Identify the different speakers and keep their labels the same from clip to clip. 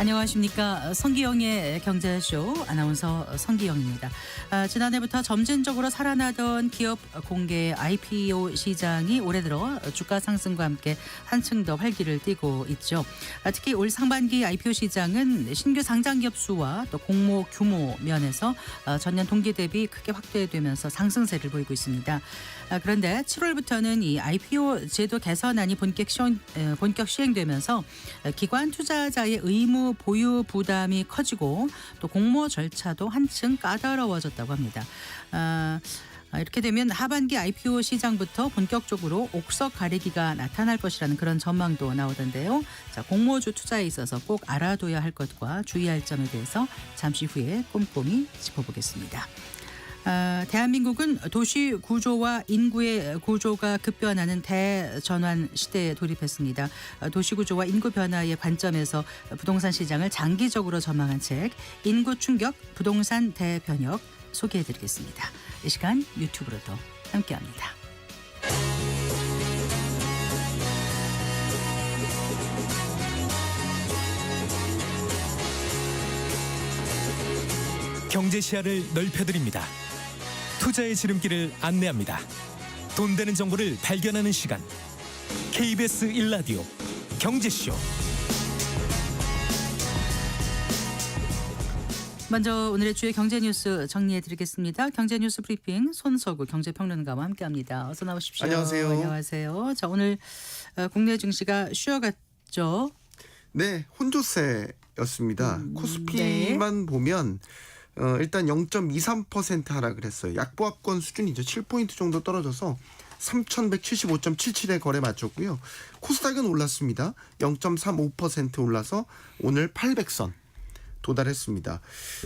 Speaker 1: 안녕하십니까. 성기영의 경제쇼 아나운서 성기영입니다. 지난해부터 점진적으로 살아나던 기업 공개 IPO 시장이 올해 들어 주가 상승과 함께 한층 더 활기를 띠고 있죠. 특히 올 상반기 IPO 시장은 신규 상장 기업 수와 또 공모 규모 면에서 전년 동기 대비 크게 확대되면서 상승세를 보이고 있습니다. 그런데 7월부터는 이 IPO 제도 개선안이 본격 시행되면서 기관 투자자의 의무 보유 부담이 커지고 또 공모 절차도 한층 까다로워졌다고 합니다. 이렇게 되면 하반기 IPO 시장부터 본격적으로 옥석 가리기가 나타날 것이라는 그런 전망도 나오던데요. 자, 공모주 투자에 있어서 꼭 알아둬야 할 것과 주의할 점에 대해서 잠시 후에 꼼꼼히 짚어보겠습니다. 대한민국은 도시 구조와 인구의 구조가 급변하는 대전환 시대에 돌입했습니다. 도시 구조와 인구 변화의 관점에서 부동산 시장을 장기적으로 전망한 책 인구 충격 부동산 대변혁 소개해드리겠습니다. 이 시간 유튜브로도 함께합니다.
Speaker 2: 경제 시야를 넓혀드립니다. 투자의 지름길을 안내합니다. 돈 되는 정보를 발견하는 시간. KBS 1라디오 경제쇼.
Speaker 1: 먼저 오늘의 주요 경제 뉴스 정리해드리겠습니다. 경제 뉴스 브리핑 손석우 경제평론가와 함께합니다. 어서 나오십시오.
Speaker 3: 안녕하세요.
Speaker 1: 안녕하세요. 자, 오늘 국내 증시가 쉬어갔죠.
Speaker 3: 네, 혼조세였습니다. 코스피만 보면 일단 0.23% 하락을 했어요. 약보합권 수준이죠. 7포인트 정도 떨어져서 3,175.77에 거래 마쳤고요. 코스닥은 올랐습니다. 0.35% 올라서 오늘 800선 도달했습니다.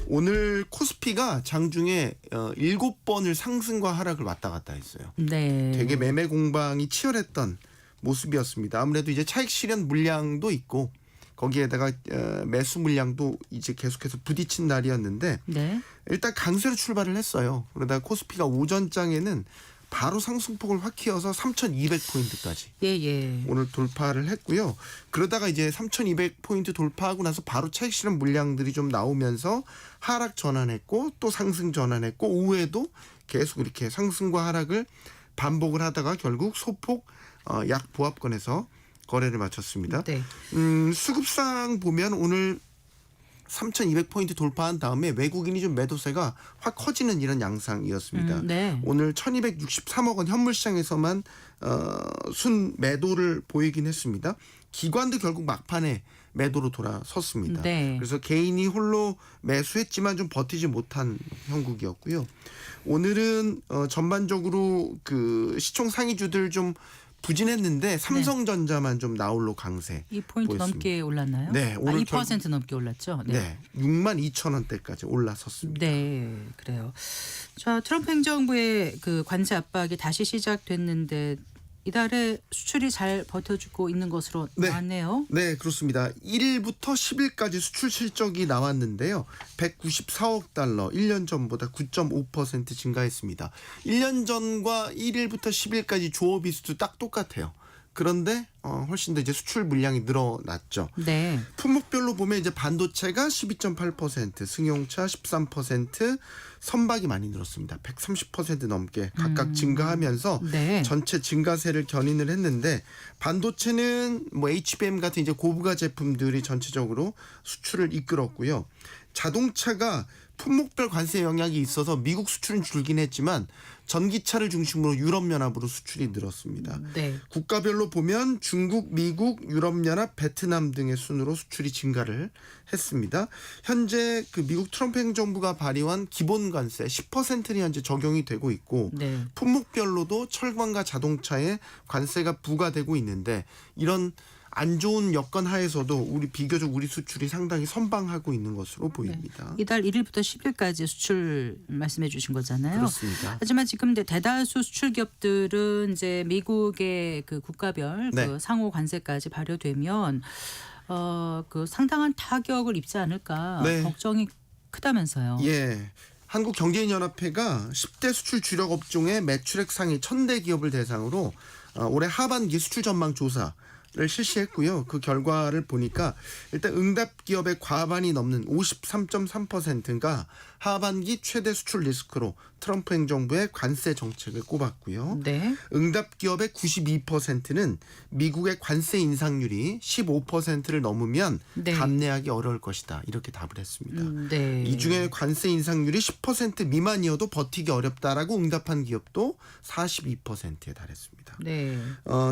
Speaker 3: 오늘 코스피가 장중에 7번을 상승과 하락을 왔다 갔다 했어요.
Speaker 1: 네.
Speaker 3: 되게 매매 공방이 치열했던 모습이었습니다. 아무래도 이제 차익 실현 물량도 있고 거기에다가 매수 물량도 이제 계속해서 부딪힌 날이었는데
Speaker 1: 네.
Speaker 3: 일단 강세로 출발을 했어요. 그러다 코스피가 오전장에는 바로 상승폭을 확 키워서 3,200포인트까지
Speaker 1: 예.
Speaker 3: 오늘 돌파를 했고요. 그러다가 이제 3,200포인트 돌파하고 나서 바로 차익 실현 물량들이 좀 나오면서 하락 전환했고 또 상승 전환했고 오후에도 계속 이렇게 상승과 하락을 반복을 하다가 결국 소폭 약보합권에서 거래를 마쳤습니다.
Speaker 1: 네.
Speaker 3: 수급상 보면 오늘 3,200포인트 돌파한 다음에 외국인이 좀 매도세가 확 커지는 이런 양상이었습니다.
Speaker 1: 네.
Speaker 3: 오늘 1,263억 원 현물시장에서만 순 매도를 보이긴 했습니다. 기관도 결국 막판에 매도로 돌아섰습니다.
Speaker 1: 네.
Speaker 3: 그래서 개인이 홀로 매수했지만 좀 버티지 못한 형국이었고요. 오늘은 전반적으로 그 시총 상위주들 좀 부진했는데 삼성전자만 좀 나홀로 강세
Speaker 1: 2포인트
Speaker 3: 보였습니다.
Speaker 1: 넘게 올랐나요?
Speaker 3: 네, 오늘
Speaker 1: 2% 넘게 올랐죠.
Speaker 3: 네, 62,000원대까지 올라섰습니다.
Speaker 1: 네, 그래요. 자, 트럼프 행정부의 그 관세 압박이 다시 시작됐는데 이달에 수출이 잘 버텨주고 있는 것으로 나왔네요.
Speaker 3: 네, 그렇습니다. 1일부터 10일까지 수출 실적이 나왔는데요. 194억 달러, 1년 전보다 9.5% 증가했습니다. 1년 전과 1일부터 10일까지 조업이 수도 딱 똑같아요. 그런데 훨씬 더 이제 수출 물량이 늘어났죠.
Speaker 1: 네.
Speaker 3: 품목별로 보면 이제 반도체가 12.8%, 승용차 13%, 선박이 많이 늘었습니다. 130% 넘게 각각 증가하면서
Speaker 1: 네.
Speaker 3: 전체 증가세를 견인을 했는데 반도체는 뭐 HBM 같은 이제 고부가 제품들이 전체적으로 수출을 이끌었고요. 자동차가 품목별 관세 영향이 있어서 미국 수출은 줄긴 했지만 전기차를 중심으로 유럽연합으로 수출이 늘었습니다.
Speaker 1: 네.
Speaker 3: 국가별로 보면 중국, 미국, 유럽연합, 베트남 등의 순으로 수출이 증가를 했습니다. 현재 그 미국 트럼프 행정부가 발의한 기본 관세 10%는 현재 적용이 되고 있고
Speaker 1: 네.
Speaker 3: 품목별로도 철강과 자동차에 관세가 부과되고 있는데 이런 안 좋은 여건 하에서도 비교적 우리 수출이 상당히 선방하고 있는 것으로 보입니다.
Speaker 1: 이달 1일부터 10일까지 수출 말씀해 주신 거잖아요.
Speaker 3: 그렇습니다.
Speaker 1: 하지만 지금 대다수 수출 기업들은 이제 미국의 그 국가별
Speaker 3: 네.
Speaker 1: 그 상호 관세까지 발효되면 그 상당한 타격을 입지 않을까
Speaker 3: 네.
Speaker 1: 걱정이 크다면서요.
Speaker 3: 예. 한국경제인연합회가 10대 수출 주력 업종의 매출액 상위 1,000대 기업을 대상으로 올해 하반기 수출 전망 조사 실시했고요. 그 결과를 보니까 일단 응답 기업의 과반이 넘는 53.3%가 하반기 최대 수출 리스크로 트럼프 행정부의 관세 정책을 꼽았고요.
Speaker 1: 네.
Speaker 3: 응답 기업의 92%는 미국의 관세 인상률이 15%를 넘으면
Speaker 1: 네.
Speaker 3: 감내하기 어려울 것이다. 이렇게 답을 했습니다.
Speaker 1: 네.
Speaker 3: 이 중에 관세 인상률이 10% 미만이어도 버티기 어렵다라고 응답한 기업도 42%에 달했습니다.
Speaker 1: 네.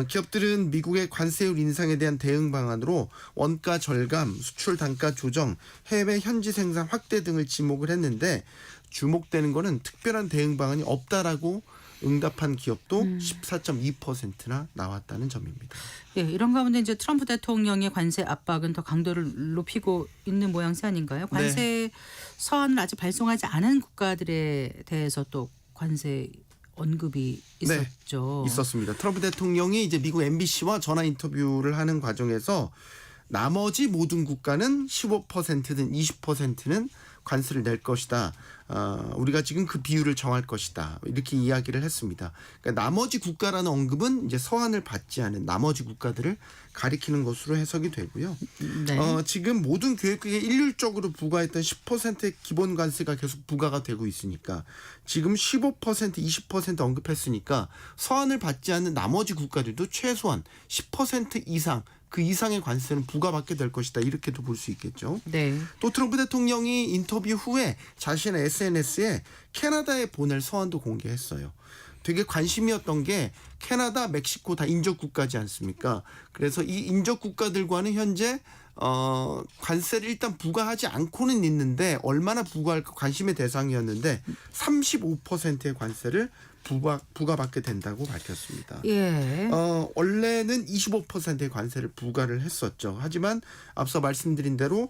Speaker 3: 기업들은 미국의 관세율 인상에 대한 대응 방안으로 원가 절감, 수출 단가 조정, 해외 현지 생산 확대 등을 지목을 했는데 주목되는 거는 특별한 대응 방안이 없다라고 응답한 기업도 14.2%나 나왔다는 점입니다.
Speaker 1: 예, 이런 가운데 이제 트럼프 대통령의 관세 압박은 더 강도를 높이고 있는 모양새 아닌가요? 관세 서한을 아직 발송하지 않은 국가들에 대해서 또 관세 언급이 있었죠.
Speaker 3: 있었습니다. 트럼프 대통령이 이제 미국 MBC와 전화 인터뷰를 하는 과정에서 나머지 모든 국가는 15%든 20%는 관세를 낼 것이다. 우리가 지금 그 비율을 정할 것이다. 이렇게 이야기를 했습니다. 그러니까 나머지 국가라는 언급은 이제 서한을 받지 않은 나머지 국가들을 가리키는 것으로 해석이 되고요.
Speaker 1: 네.
Speaker 3: 지금 모든 교육국에 일률적으로 부과했던 10%의 기본 관세가 계속 부과가 되고 있으니까 지금 15%, 20% 언급했으니까 서한을 받지 않는 나머지 국가들도 최소한 10% 이상 그 이상의 관세는 부과받게 될 것이다. 이렇게도 볼 수 있겠죠.
Speaker 1: 네.
Speaker 3: 또 트럼프 대통령이 인터뷰 후에 자신의 SNS에 캐나다에 보낼 서한도 공개했어요. 되게 관심이었던 게 캐나다, 멕시코 다 인접 국가지 않습니까? 그래서 이 인접 국가들과는 현재 관세를 일단 부과하지 않고는 있는데 얼마나 부과할까 관심의 대상이었는데 35%의 관세를 부과받게 된다고 밝혔습니다.
Speaker 1: 예.
Speaker 3: 원래는 25%의 관세를 부과를 했었죠. 하지만 앞서 말씀드린 대로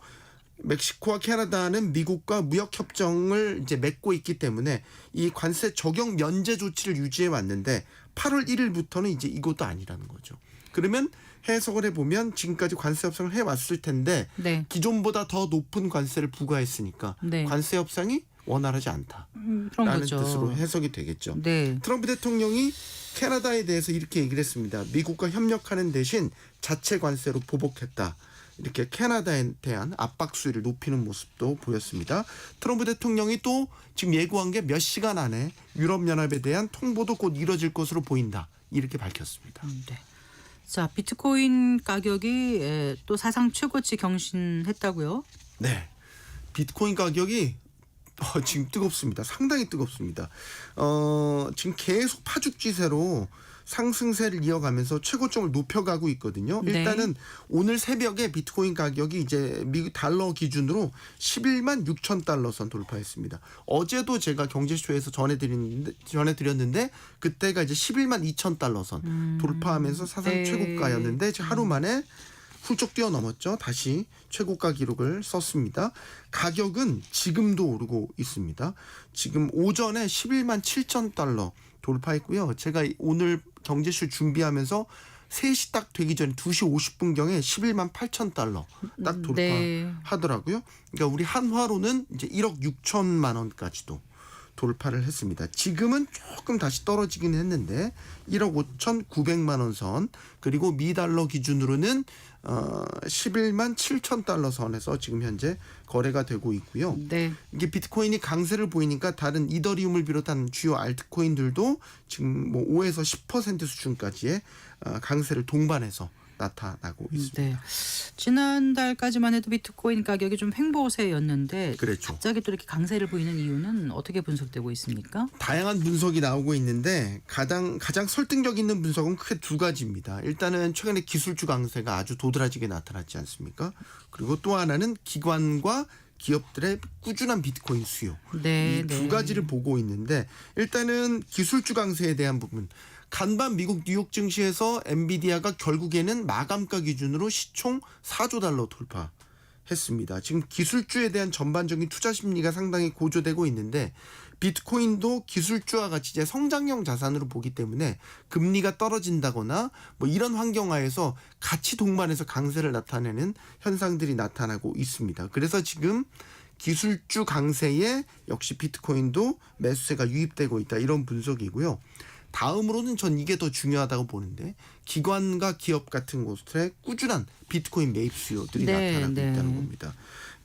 Speaker 3: 멕시코와 캐나다는 미국과 무역 협정을 이제 맺고 있기 때문에 이 관세 적용 면제 조치를 유지해 왔는데 8월 1일부터는 이제 이것도 아니라는 거죠. 그러면 해석을 해보면 지금까지 관세 협상을 해왔을 텐데
Speaker 1: 네.
Speaker 3: 기존보다 더 높은 관세를 부과했으니까
Speaker 1: 네.
Speaker 3: 관세 협상이 원활하지 않다.
Speaker 1: 그런
Speaker 3: 라는
Speaker 1: 거죠.
Speaker 3: 뜻으로 해석이 되겠죠.
Speaker 1: 네.
Speaker 3: 트럼프 대통령이 캐나다에 대해서 이렇게 얘기를 했습니다. 미국과 협력하는 대신 자체 관세로 보복했다. 이렇게 캐나다에 대한 압박 수위를 높이는 모습도 보였습니다. 트럼프 대통령이 또 지금 예고한 게 몇 시간 안에 유럽연합에 대한 통보도 곧 이뤄질 것으로 보인다. 이렇게 밝혔습니다.
Speaker 1: 네. 자, 비트코인 가격이 또 사상 최고치 경신했다고요?
Speaker 3: 네. 비트코인 가격이 지금 뜨겁습니다. 상당히 뜨겁습니다. 지금 계속 파죽지세로 상승세를 이어가면서 최고점을 높여가고 있거든요.
Speaker 1: 네.
Speaker 3: 일단은 오늘 새벽에 비트코인 가격이 이제 미국 달러 기준으로 11만 6천 달러 선 돌파했습니다. 어제도 제가 경제쇼에서 전해드렸는데 그때가 이제 11만 2천 달러 선 돌파하면서 사상
Speaker 1: 네.
Speaker 3: 최고가였는데 하루 만에 훌쩍 뛰어넘었죠. 다시 최고가 기록을 썼습니다. 가격은 지금도 오르고 있습니다. 지금 오전에 11만 7천 달러 돌파했고요. 제가 오늘 경제쇼 준비하면서 3시 딱 되기 전에 2시 50분경에 11만 8천 달러 딱 돌파하더라고요. 그러니까 우리 한화로는 이제 1억 6천만 원까지도 돌파를 했습니다. 지금은 조금 다시 떨어지긴 했는데 1억 5,900만 원 선 그리고 미달러 기준으로는 11만 7천 달러 선에서 지금 현재 거래가 되고 있고요.
Speaker 1: 네.
Speaker 3: 이게 비트코인이 강세를 보이니까 다른 이더리움을 비롯한 주요 알트코인들도 지금 뭐 5에서 10% 수준까지의 강세를 동반해서 나타나고 있습니다.
Speaker 1: 네. 지난달까지만 해도 비트코인 가격이 좀 횡보세였는데
Speaker 3: 그랬죠.
Speaker 1: 갑자기 또 이렇게 강세를 보이는 이유는 어떻게 분석되고 있습니까?
Speaker 3: 다양한 분석이 나오고 있는데 가장 설득력 있는 분석은 크게 두 가지입니다. 일단은 최근에 기술주 강세가 아주 도드라지게 나타났지 않습니까? 그리고 또 하나는 기관과 기업들의 꾸준한 비트코인 수요.
Speaker 1: 네,
Speaker 3: 이 두 가지를 보고 있는데 일단은 기술주 강세에 대한 부분. 간밤 미국 뉴욕 증시에서 엔비디아가 결국에는 마감가 기준으로 시총 4조 달러 돌파했습니다. 지금 기술주에 대한 전반적인 투자 심리가 상당히 고조되고 있는데 비트코인도 기술주와 같이 이제 성장형 자산으로 보기 때문에 금리가 떨어진다거나 뭐 이런 환경하에서 같이 동반해서 강세를 나타내는 현상들이 나타나고 있습니다. 그래서 지금 기술주 강세에 역시 비트코인도 매수세가 유입되고 있다 이런 분석이고요. 다음으로는 전 이게 더 중요하다고 보는데 기관과 기업 같은 곳에 꾸준한 비트코인 매입 수요들이
Speaker 1: 네,
Speaker 3: 나타나고
Speaker 1: 네.
Speaker 3: 있다는 겁니다.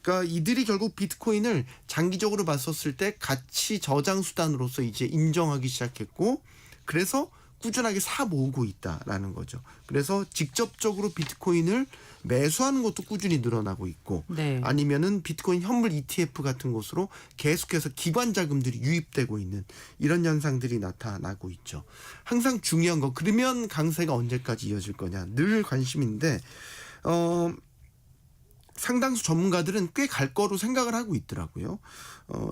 Speaker 3: 그러니까 이들이 결국 비트코인을 장기적으로 봤었을 때 가치 저장 수단으로서 이제 인정하기 시작했고 그래서 꾸준하게 사 모으고 있다라는 거죠. 그래서 직접적으로 비트코인을 매수하는 것도 꾸준히 늘어나고 있고
Speaker 1: 네.
Speaker 3: 아니면은 비트코인 현물 ETF 같은 곳으로 계속해서 기관 자금들이 유입되고 있는 이런 현상들이 나타나고 있죠. 항상 중요한 거 그러면 강세가 언제까지 이어질 거냐 늘 관심인데 상당수 전문가들은 꽤 갈 거로 생각을 하고 있더라고요.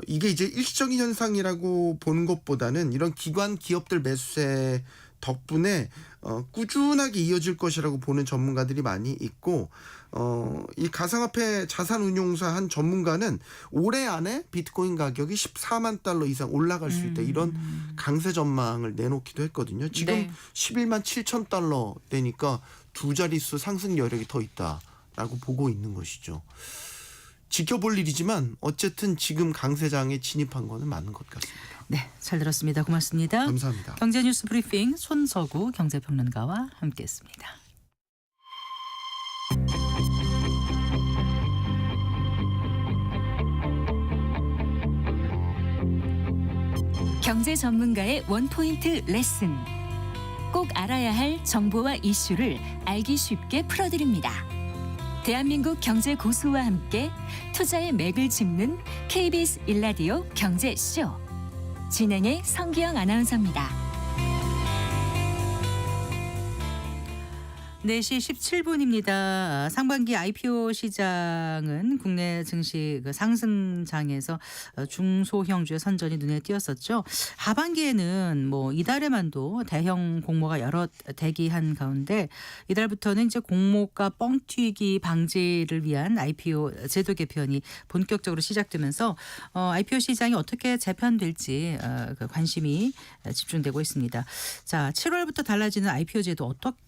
Speaker 3: 이게 이제 일시적인 현상이라고 보는 것보다는 이런 기관 기업들 매수세 덕분에 꾸준하게 이어질 것이라고 보는 전문가들이 많이 있고 이 가상화폐 자산운용사 한 전문가는 올해 안에 비트코인 가격이 14만 달러 이상 올라갈 수 있다 이런 강세 전망을 내놓기도 했거든요. 지금
Speaker 1: 네.
Speaker 3: 11만 7천 달러 되니까 두 자릿수 상승 여력이 더 있다라고 보고 있는 것이죠. 지켜볼 일이지만 어쨌든 지금 강세장에 진입한 거는 맞는 것 같습니다.
Speaker 1: 네, 잘 들었습니다. 고맙습니다.
Speaker 3: 감사합니다.
Speaker 1: 경제뉴스 브리핑 손서구 경제평론가와 함께했습니다.
Speaker 4: 경제 전문가의 원포인트 레슨. 꼭 알아야 할 정보와 이슈를 알기 쉽게 풀어드립니다. 대한민국 경제 고수와 함께 투자의 맥을 짚는 KBS 일라디오 경제쇼. 진행의 성기영 아나운서입니다.
Speaker 1: 4시 17분입니다. 상반기 IPO 시장은 국내 증시 그 상승장에서 중소형주의 선전이 눈에 띄었었죠. 하반기에는 뭐 이달에만도 대형 공모가 여러 대기한 가운데 이달부터는 이제 공모가 뻥튀기 방지를 위한 IPO 제도 개편이 본격적으로 시작되면서 IPO 시장이 어떻게 재편될지 그 관심이 집중되고 있습니다. 자, 7월부터 달라지는 IPO 제도 어떻게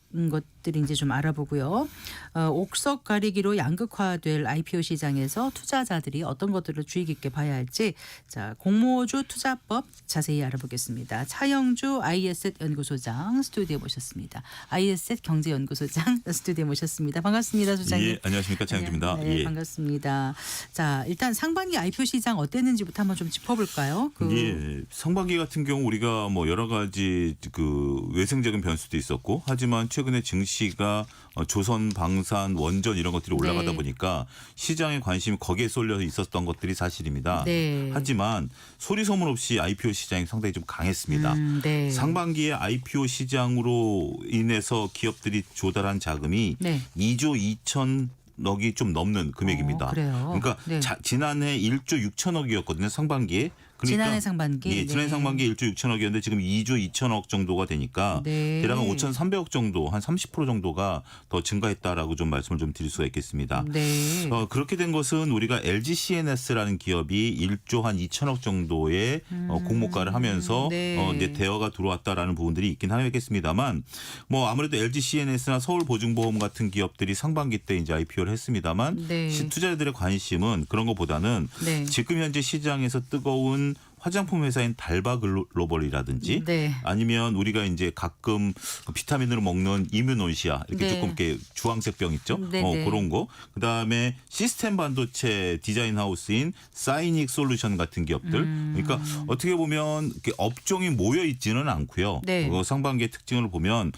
Speaker 1: 것들인지 좀 알아보고요. 옥석 가리기로 양극화될 IPO 시장에서 투자자들이 어떤 것들을 주의 깊게 봐야 할지 자 공모주 투자법 자세히 알아보겠습니다. 차영주 IS셋 연구소장 스튜디오에 모셨습니다. IS셋 경제연구소장 스튜디오에 모셨습니다. 반갑습니다, 소장님.
Speaker 5: 예, 안녕하십니까, 차영주입니다.
Speaker 1: 네,
Speaker 5: 예.
Speaker 1: 반갑습니다. 자, 일단 상반기 IPO 시장 어땠는지부터 한번 좀 짚어볼까요?
Speaker 5: 예, 상반기 같은 경우 우리가 뭐 여러 가지 그 외생적인 변수도 있었고 하지만 최근에 증시가 조선, 방산, 원전 이런 것들이 올라가다
Speaker 1: 네.
Speaker 5: 보니까 시장의 관심이 거기에 쏠려 있었던 것들이 사실입니다.
Speaker 1: 네.
Speaker 5: 하지만 소리 소문 없이 IPO 시장이 상당히 좀 강했습니다.
Speaker 1: 네.
Speaker 5: 상반기에 IPO 시장으로 인해서 기업들이 조달한 자금이
Speaker 1: 네.
Speaker 5: 2조 2천억이 좀 넘는 금액입니다.
Speaker 1: 그래요?
Speaker 5: 그러니까
Speaker 1: 네.
Speaker 5: 지난해 1조 6천억이었거든요. 상반기에. 그러니까
Speaker 1: 지난해 상반기?
Speaker 5: 예, 지난해
Speaker 1: 네.
Speaker 5: 상반기에 1조 6천억이었는데 지금 2조 2천억 정도가 되니까
Speaker 1: 네.
Speaker 5: 대략 한 5,300억 정도, 한 30% 정도가 더 증가했다라고 좀 말씀을 좀 드릴 수가 있겠습니다.
Speaker 1: 네.
Speaker 5: 그렇게 된 것은 우리가 LG CNS라는 기업이 1조 한 2천억 정도의 공모가를 하면서
Speaker 1: 네.
Speaker 5: 이제 대여가 들어왔다라는 부분들이 있긴 하겠습니다만 뭐 아무래도 LG CNS나 서울보증보험 같은 기업들이 상반기 때 이제 IPO를 했습니다만
Speaker 1: 네.
Speaker 5: 투자자들의 관심은 그런 것보다는
Speaker 1: 네.
Speaker 5: 지금 현재 시장에서 뜨거운 화장품 회사인 달바 글로벌이라든지
Speaker 1: 네.
Speaker 5: 아니면 우리가 이제 가끔 비타민으로 먹는 이뮤노시아 이렇게
Speaker 1: 네.
Speaker 5: 조금 이렇게 주황색 병 있죠?
Speaker 1: 네.
Speaker 5: 그런 거. 그다음에 시스템 반도체 디자인 하우스인 사이닉 솔루션 같은 기업들. 그러니까 어떻게 보면 이렇게 업종이 모여 있지는 않고요.
Speaker 1: 네.
Speaker 5: 상반기의 특징을 보면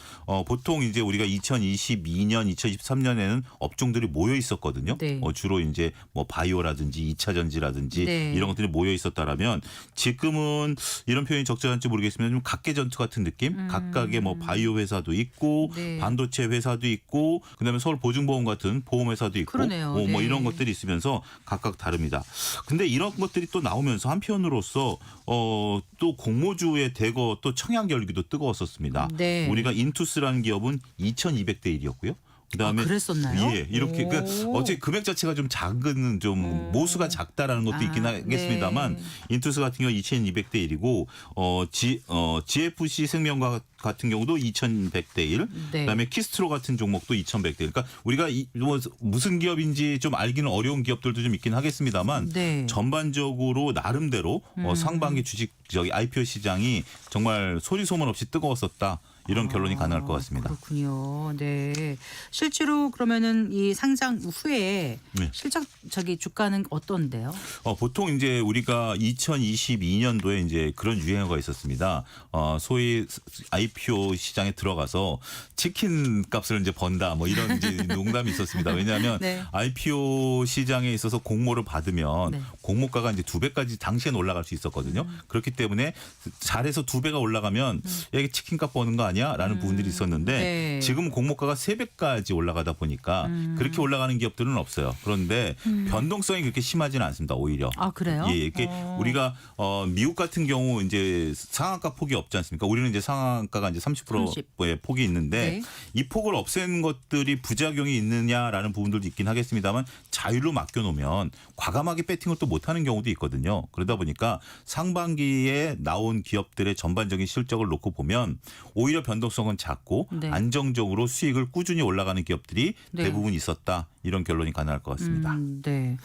Speaker 5: 보통 이제 우리가 2022년, 2023년에는 업종들이 모여 있었거든요.
Speaker 1: 네.
Speaker 5: 주로 이제 뭐 바이오라든지 2차 전지라든지
Speaker 1: 네.
Speaker 5: 이런 것들이 모여 있었다라면 지금은 이런 표현이 적절한지 모르겠지만 좀 각계전투 같은 느낌? 각각의 뭐 바이오 회사도 있고
Speaker 1: 네.
Speaker 5: 반도체 회사도 있고 그다음에 서울보증보험 같은 보험 회사도 있고
Speaker 1: 그러네요.
Speaker 5: 뭐
Speaker 1: 네.
Speaker 5: 이런 것들이 있으면서 각각 다릅니다. 근데 이런 것들이 또 나오면서 한편으로서 또 공모주의 대거 또 청약 열기도 뜨거웠었습니다.
Speaker 1: 네.
Speaker 5: 우리가 인투스라는 기업은 2,200대 1이었고요. 그다음에
Speaker 1: 그랬었나요?
Speaker 5: 예, 이렇게
Speaker 1: 오.
Speaker 5: 그러니까 어제 금액 자체가 좀 작은 좀 모수가 작다라는 것도 있긴 하겠습니다만
Speaker 1: 네.
Speaker 5: 인투스 같은 경우 2,200대 1이고 GFC 생명과 같은 경우도 2,100대 1.
Speaker 1: 네.
Speaker 5: 그다음에 키스트로 같은 종목도 2,100대 1. 그러니까 우리가 뭐 무슨 기업인지 좀 알기는 어려운 기업들도 좀 있긴 하겠습니다만
Speaker 1: 네.
Speaker 5: 전반적으로 나름대로 상반기 주식 IPO 시장이 정말 소리 소문 없이 뜨거웠었다. 이런 결론이 가능할 것 같습니다.
Speaker 1: 그렇군요. 네. 실제로 그러면은 이 상장 후에
Speaker 5: 네.
Speaker 1: 실적 주가는 어떤데요?
Speaker 5: 보통 이제 우리가 2022년도에 이제 그런 유행어가 있었습니다. 소위 IPO 시장에 들어가서 치킨 값을 이제 번다 뭐 이런 이제 농담이 있었습니다. 왜냐하면
Speaker 1: 네.
Speaker 5: IPO 시장에 있어서 공모를 받으면
Speaker 1: 네.
Speaker 5: 공모가가 이제 2배까지 당시엔 올라갈 수 있었거든요. 그렇기 때문에 잘해서 2배가 올라가면 야, 이게 치킨값 버는 거 아니야라는 부분들이 있었는데
Speaker 1: 네.
Speaker 5: 지금 공모가가 3배까지 올라가다 보니까 그렇게 올라가는 기업들은 없어요. 그런데 변동성이 그렇게 심하지는 않습니다. 오히려.
Speaker 1: 아, 그래요?
Speaker 5: 예, 이렇게 우리가 미국 같은 경우 이제 상한가 폭이 없지 않습니까? 우리는 이제 상한가가 이제 30%의 폭이 있는데
Speaker 1: 네.
Speaker 5: 이 폭을 없애는 것들이 부작용이 있느냐라는 부분들도 있긴 하겠습니다만 자율로 맡겨놓으면 과감하게 배팅을 또 못하는 경우도 있거든요. 그러다 보니까 상반기에 나온 기업들의 전반적인 실적을 놓고 보면 오히려 변동성은 작고
Speaker 1: 네.
Speaker 5: 안정적으로 수익을 꾸준히 올라가는 기업들이
Speaker 1: 네.
Speaker 5: 대부분 있었다. 이런 결론이 가능할 것 같습니다.
Speaker 1: 네.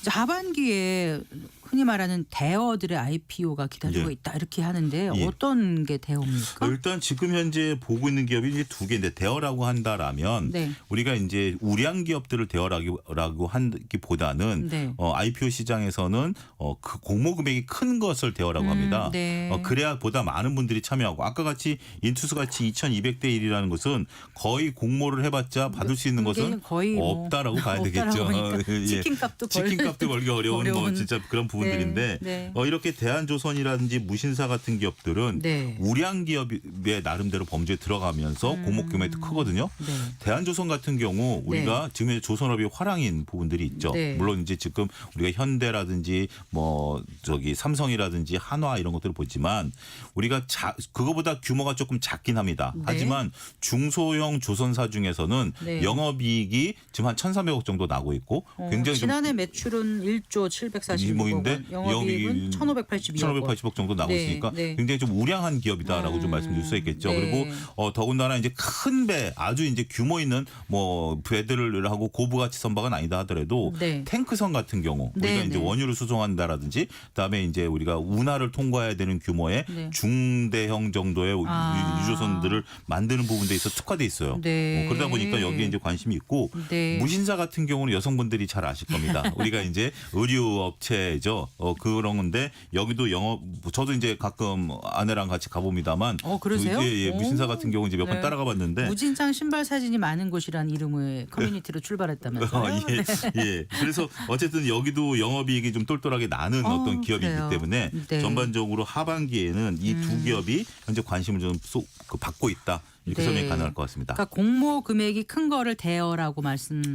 Speaker 1: 이제 하반기에 흔히 말하는 대어들의 IPO가 기다리고
Speaker 5: 예.
Speaker 1: 있다 이렇게 하는데
Speaker 5: 예.
Speaker 1: 어떤 게 대어입니까?
Speaker 5: 일단 지금 현재 보고 있는 기업이 이제 두 개인데 대어라고 한다라면
Speaker 1: 네.
Speaker 5: 우리가 이제 우량 기업들을 대어라고 하기보다는
Speaker 1: 네.
Speaker 5: IPO 시장에서는 그 공모 금액이 큰 것을 대어라고 합니다.
Speaker 1: 네.
Speaker 5: 그래야 보다 많은 분들이 참여하고 아까 같이 인투스 같이 2,200대 1이라는 것은 거의 공모를 해봤자 받을 수 있는
Speaker 1: 그게
Speaker 5: 것은
Speaker 1: 거의 뭐
Speaker 5: 없다라고 봐야
Speaker 1: 없다라고
Speaker 5: 되겠죠.
Speaker 1: 보니까
Speaker 5: 예.
Speaker 1: 치킨값도
Speaker 5: 치킨값도 벌기 어려운 뭐
Speaker 1: 어려운.
Speaker 5: 진짜 그런 부분들인데
Speaker 1: 네.
Speaker 5: 이렇게 대한조선이라든지 무신사 같은 기업들은
Speaker 1: 네.
Speaker 5: 우량 기업의 나름대로 범죄에 들어가면서 공모 규모도 크거든요.
Speaker 1: 네.
Speaker 5: 대한조선 같은 경우 우리가 지금 조선업이 화랑인 부분들이 있죠.
Speaker 1: 네.
Speaker 5: 물론 이제 지금 우리가 현대라든지 뭐 삼성이라든지 한화 이런 것들을 보지만 우리가 그거보다 규모가 조금 작긴 합니다.
Speaker 1: 네.
Speaker 5: 하지만 중소형 조선사 중에서는
Speaker 1: 네.
Speaker 5: 영업이익이 지금 한 1,300억 정도 나고 있고 굉장히 좀
Speaker 1: 지난해 매출은 1조 746억
Speaker 5: 이모인데
Speaker 1: 원, 영업이익은 1,582억 원.
Speaker 5: 1,580억 정도 나고
Speaker 1: 네,
Speaker 5: 있으니까
Speaker 1: 네.
Speaker 5: 굉장히 좀 우량한 기업이다라고 좀 말씀드릴 수 있겠죠.
Speaker 1: 네.
Speaker 5: 그리고 더군다나 이제 큰 배 아주 이제 규모 있는 뭐 배들을 하고 고부가치 선박은 아니다 하더라도
Speaker 1: 네.
Speaker 5: 탱크선 같은 경우 우리가
Speaker 1: 네,
Speaker 5: 이제
Speaker 1: 네.
Speaker 5: 원유를 수송한다라든지 그다음에 이제 우리가 운하를 통과해야 되는 규모의
Speaker 1: 네.
Speaker 5: 중대형 정도의 유조선들을 만드는 부분에 있어 특화돼 있어요.
Speaker 1: 네.
Speaker 5: 그러다 보니까 여기에 이제 관심이 있고
Speaker 1: 네.
Speaker 5: 무신사 같은 경우는 여성분들이 잘 아실 겁니다. 우리가 이제 의류 업체죠. 그런 건데 여기도 저도 이제 가끔 아내랑 같이 가봅니다만.
Speaker 1: 그러세요?
Speaker 5: 예, 무신사
Speaker 1: 오.
Speaker 5: 같은 경우 이제 몇 번
Speaker 1: 네.
Speaker 5: 따라가 봤는데.
Speaker 1: 무진장 신발 사진이 많은 곳이란 이름의 커뮤니티로 출발했다면서요?
Speaker 5: 예. 그래서 어쨌든 여기도 영업이익이 좀 똘똘하게 나는 어떤 기업이기
Speaker 1: 그래요.
Speaker 5: 때문에
Speaker 1: 네.
Speaker 5: 전반적으로 하반기에는 이 두 기업이 현재 관심을 좀 받고 있다. 이렇게
Speaker 1: 네.
Speaker 5: 설명이 가능할 것 같습니다.
Speaker 1: 그러니까 공모 금액이 큰 거를 대여라고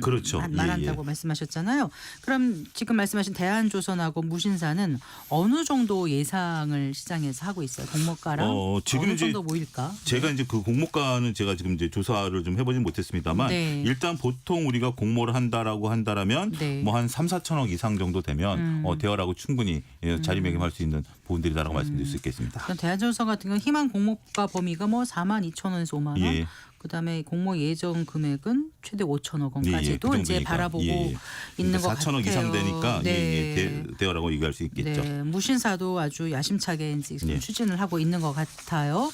Speaker 5: 그렇죠.
Speaker 1: 말한다고
Speaker 5: 예.
Speaker 1: 말씀하셨잖아요. 그럼 지금 말씀하신 대한조선하고 무신사는 어느 정도 예상을 시장에서 하고 있어요? 공모가랑
Speaker 5: 지금
Speaker 1: 어느
Speaker 5: 이제
Speaker 1: 정도 모일까?
Speaker 5: 제가 이제 그 공모가는 제가 지금 이제 조사를 좀 해보진 못했습니다만
Speaker 1: 네.
Speaker 5: 일단 보통 우리가 공모를 한다라고 한다라면
Speaker 1: 네.
Speaker 5: 뭐 한 3, 4천억 이상 정도 되면 대여라고 충분히 자리매김할 수 있는 부분들이다라고 말씀드릴 수 있겠습니다.
Speaker 1: 그럼 대한조선 같은 경우는 희망 공모가 범위가 뭐 42,000원에서 5만 원.
Speaker 5: 예.
Speaker 1: 그다음에 공모 예정 금액은 최대 5천억
Speaker 5: 예,
Speaker 1: 원까지도
Speaker 5: 그
Speaker 1: 이제
Speaker 5: 정도니까.
Speaker 1: 바라보고
Speaker 5: 예.
Speaker 1: 있는 것
Speaker 5: 4천억
Speaker 1: 같아요.
Speaker 5: 이상 되니까
Speaker 1: 네.
Speaker 5: 대여라고 얘기할 수 있겠죠.
Speaker 1: 네, 무신사도 아주 야심차게 지금
Speaker 5: 예.
Speaker 1: 추진을 하고 있는 것 같아요.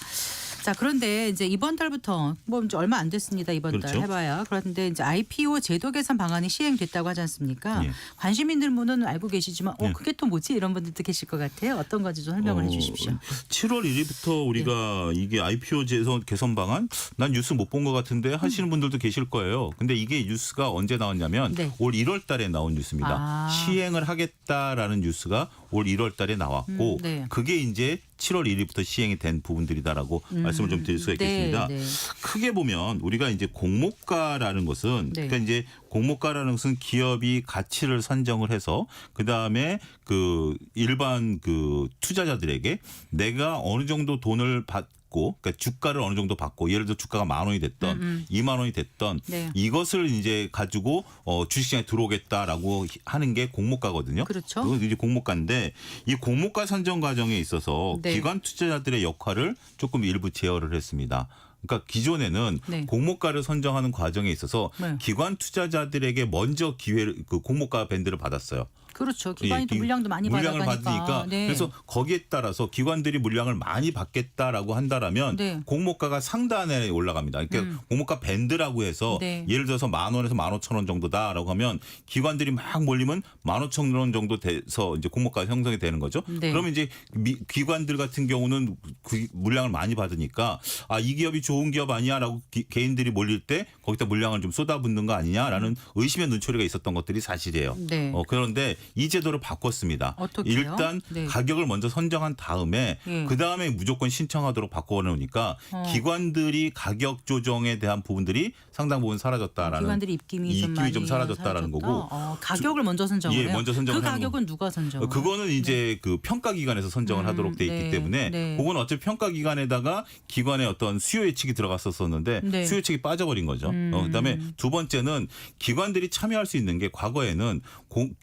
Speaker 1: 자, 그런데 이제 이번 달부터 뭐 이제 얼마 안 됐습니다. 이번 달
Speaker 5: 그렇죠.
Speaker 1: 해봐야. 그런데 이제 IPO 제도 개선 방안이 시행됐다고 하지 않습니까?
Speaker 5: 예.
Speaker 1: 관심 있는 분은 알고 계시지만
Speaker 5: 예.
Speaker 1: 그게 또 뭐지 이런 분들도 계실 것 같아요. 어떤 건지 좀 설명을 해주십시오.
Speaker 5: 7월 1일부터 우리가 이게 IPO 개선 방안 난 뉴스 못 본 것 같은데 하시는 분들도 계실 거예요. 근데 이게 뉴스가 언제 나왔냐면
Speaker 1: 네.
Speaker 5: 올 1월 달에 나온 뉴스입니다.
Speaker 1: 아.
Speaker 5: 시행을 하겠다라는 뉴스가 올 1월 달에 나왔고
Speaker 1: 네.
Speaker 5: 그게 이제 7월 1일부터 시행이 된 부분들이다라고 말씀을 좀 드릴 수가 있겠습니다.
Speaker 1: 네, 네.
Speaker 5: 크게 보면 우리가 이제 공모가라는 것은
Speaker 1: 네.
Speaker 5: 그러니까 이제 공모가라는 것은 기업이 가치를 선정을 해서 그다음에 그 일반 그 투자자들에게 내가 어느 정도 돈을 받고, 그러니까 주가를 어느 정도 받고, 예를 들어 주가가 10,000원이 됐던 20,000원이 됐던
Speaker 1: 네.
Speaker 5: 이것을 이제 가지고 주식시장에 들어오겠다라고 하는 게 공모가거든요.
Speaker 1: 그렇죠.
Speaker 5: 그건 이제 공모가인데 이 공모가 선정 과정에 있어서
Speaker 1: 네.
Speaker 5: 기관 투자자들의 역할을 조금 일부 제어를 했습니다. 그러니까 기존에는
Speaker 1: 네.
Speaker 5: 공모가를 선정하는 과정에 있어서
Speaker 1: 네.
Speaker 5: 기관 투자자들에게 먼저 기회를 그 공모가 밴드를 받았어요.
Speaker 1: 그렇죠. 기관이 또
Speaker 5: 예,
Speaker 1: 물량도 많이
Speaker 5: 물량을
Speaker 1: 받아가니까.
Speaker 5: 받으니까
Speaker 1: 네.
Speaker 5: 그래서 거기에 따라서 기관들이 물량을 많이 받겠다라고 한다라면
Speaker 1: 네.
Speaker 5: 공모가가 상단에 올라갑니다. 그러니까 공모가 밴드라고 해서
Speaker 1: 네.
Speaker 5: 예를 들어서 10,000원에서 15,000원 정도다라고 하면 기관들이 막 몰리면 15,000원 정도 돼서 이제 공모가 형성이 되는 거죠.
Speaker 1: 네.
Speaker 5: 그러면 이제 기관들 같은 경우는 그 물량을 많이 받으니까 이 기업이 좋은 기업 아니야라고 개인들이 몰릴 때 거기다 물량을 좀 쏟아붓는 거 아니냐라는 의심의 눈초리가 있었던 것들이 사실이에요.
Speaker 1: 네.
Speaker 5: 그런데 이 제도를 바꿨습니다.
Speaker 1: 어떻게요?
Speaker 5: 일단
Speaker 1: 네.
Speaker 5: 가격을 먼저 선정한 다음에
Speaker 1: 예.
Speaker 5: 그다음에 무조건 신청하도록 바꿔놓으니까 기관들이 가격 조정에 대한 부분들이 상당 부분 사라졌다라는
Speaker 1: 기관들이 입김이 좀 많이
Speaker 5: 사라졌다라는
Speaker 1: 사라졌다?
Speaker 5: 거고
Speaker 1: 가격을 먼저 선정을
Speaker 5: 예,
Speaker 1: 해요.
Speaker 5: 먼저 선정을
Speaker 1: 그
Speaker 5: 하는
Speaker 1: 가격은 누가 선정을?
Speaker 5: 그거는 이제 그 평가기관에서 선정을 하도록 돼 있기
Speaker 1: 네,
Speaker 5: 때문에
Speaker 1: 네.
Speaker 5: 그건 어차피 평가기관에다가 기관의 어떤 수요 예측이 들어갔었었는데
Speaker 1: 네.
Speaker 5: 수요 예측이 빠져버린 거죠. 그다음에 두 번째는 기관들이 참여할 수 있는 게 과거에는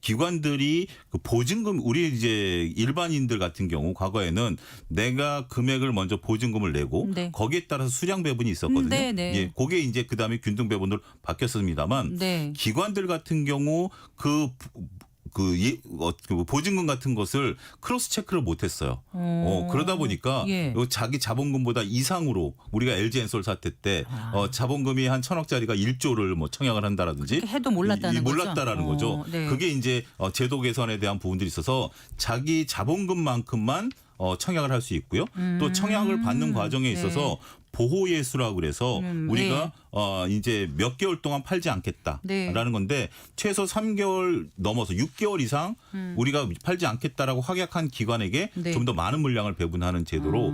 Speaker 5: 기관들이 그 보증금 우리 이제 일반인들 같은 경우 과거에는 내가 금액을 먼저 보증금을 내고
Speaker 1: 네.
Speaker 5: 거기에 따라서 수량 배분이 있었거든요.
Speaker 1: 네, 네.
Speaker 5: 예, 그게 이제 그다음에 균등 배분으로 바뀌었습니다만
Speaker 1: 네.
Speaker 5: 기관들 같은 경우 그 보증금 같은 것을 크로스 체크를 못했어요. 그러다 보니까
Speaker 1: 예.
Speaker 5: 자기 자본금보다 이상으로 우리가 LG엔솔 사태 때 자본금이 한 1,000억짜리가 1조를 뭐 청약을 한다라든지
Speaker 1: 그렇게 해도 몰랐다는 거죠?
Speaker 5: 몰랐다라는 거죠.
Speaker 1: 네.
Speaker 5: 그게 이제 제도 개선에 대한 부분들이 있어서 자기 자본금만큼만 청약을 할 수 있고요. 또 청약을 받는 과정에 있어서 보호 예수라고 그래서 우리가 이제 몇 개월 동안 팔지 않겠다라는
Speaker 1: 네.
Speaker 5: 건데 최소 3개월 넘어서 6개월 이상 우리가 팔지 않겠다라고 확약한 기관에게
Speaker 1: 네.
Speaker 5: 좀 더 많은 물량을 배분하는 제도로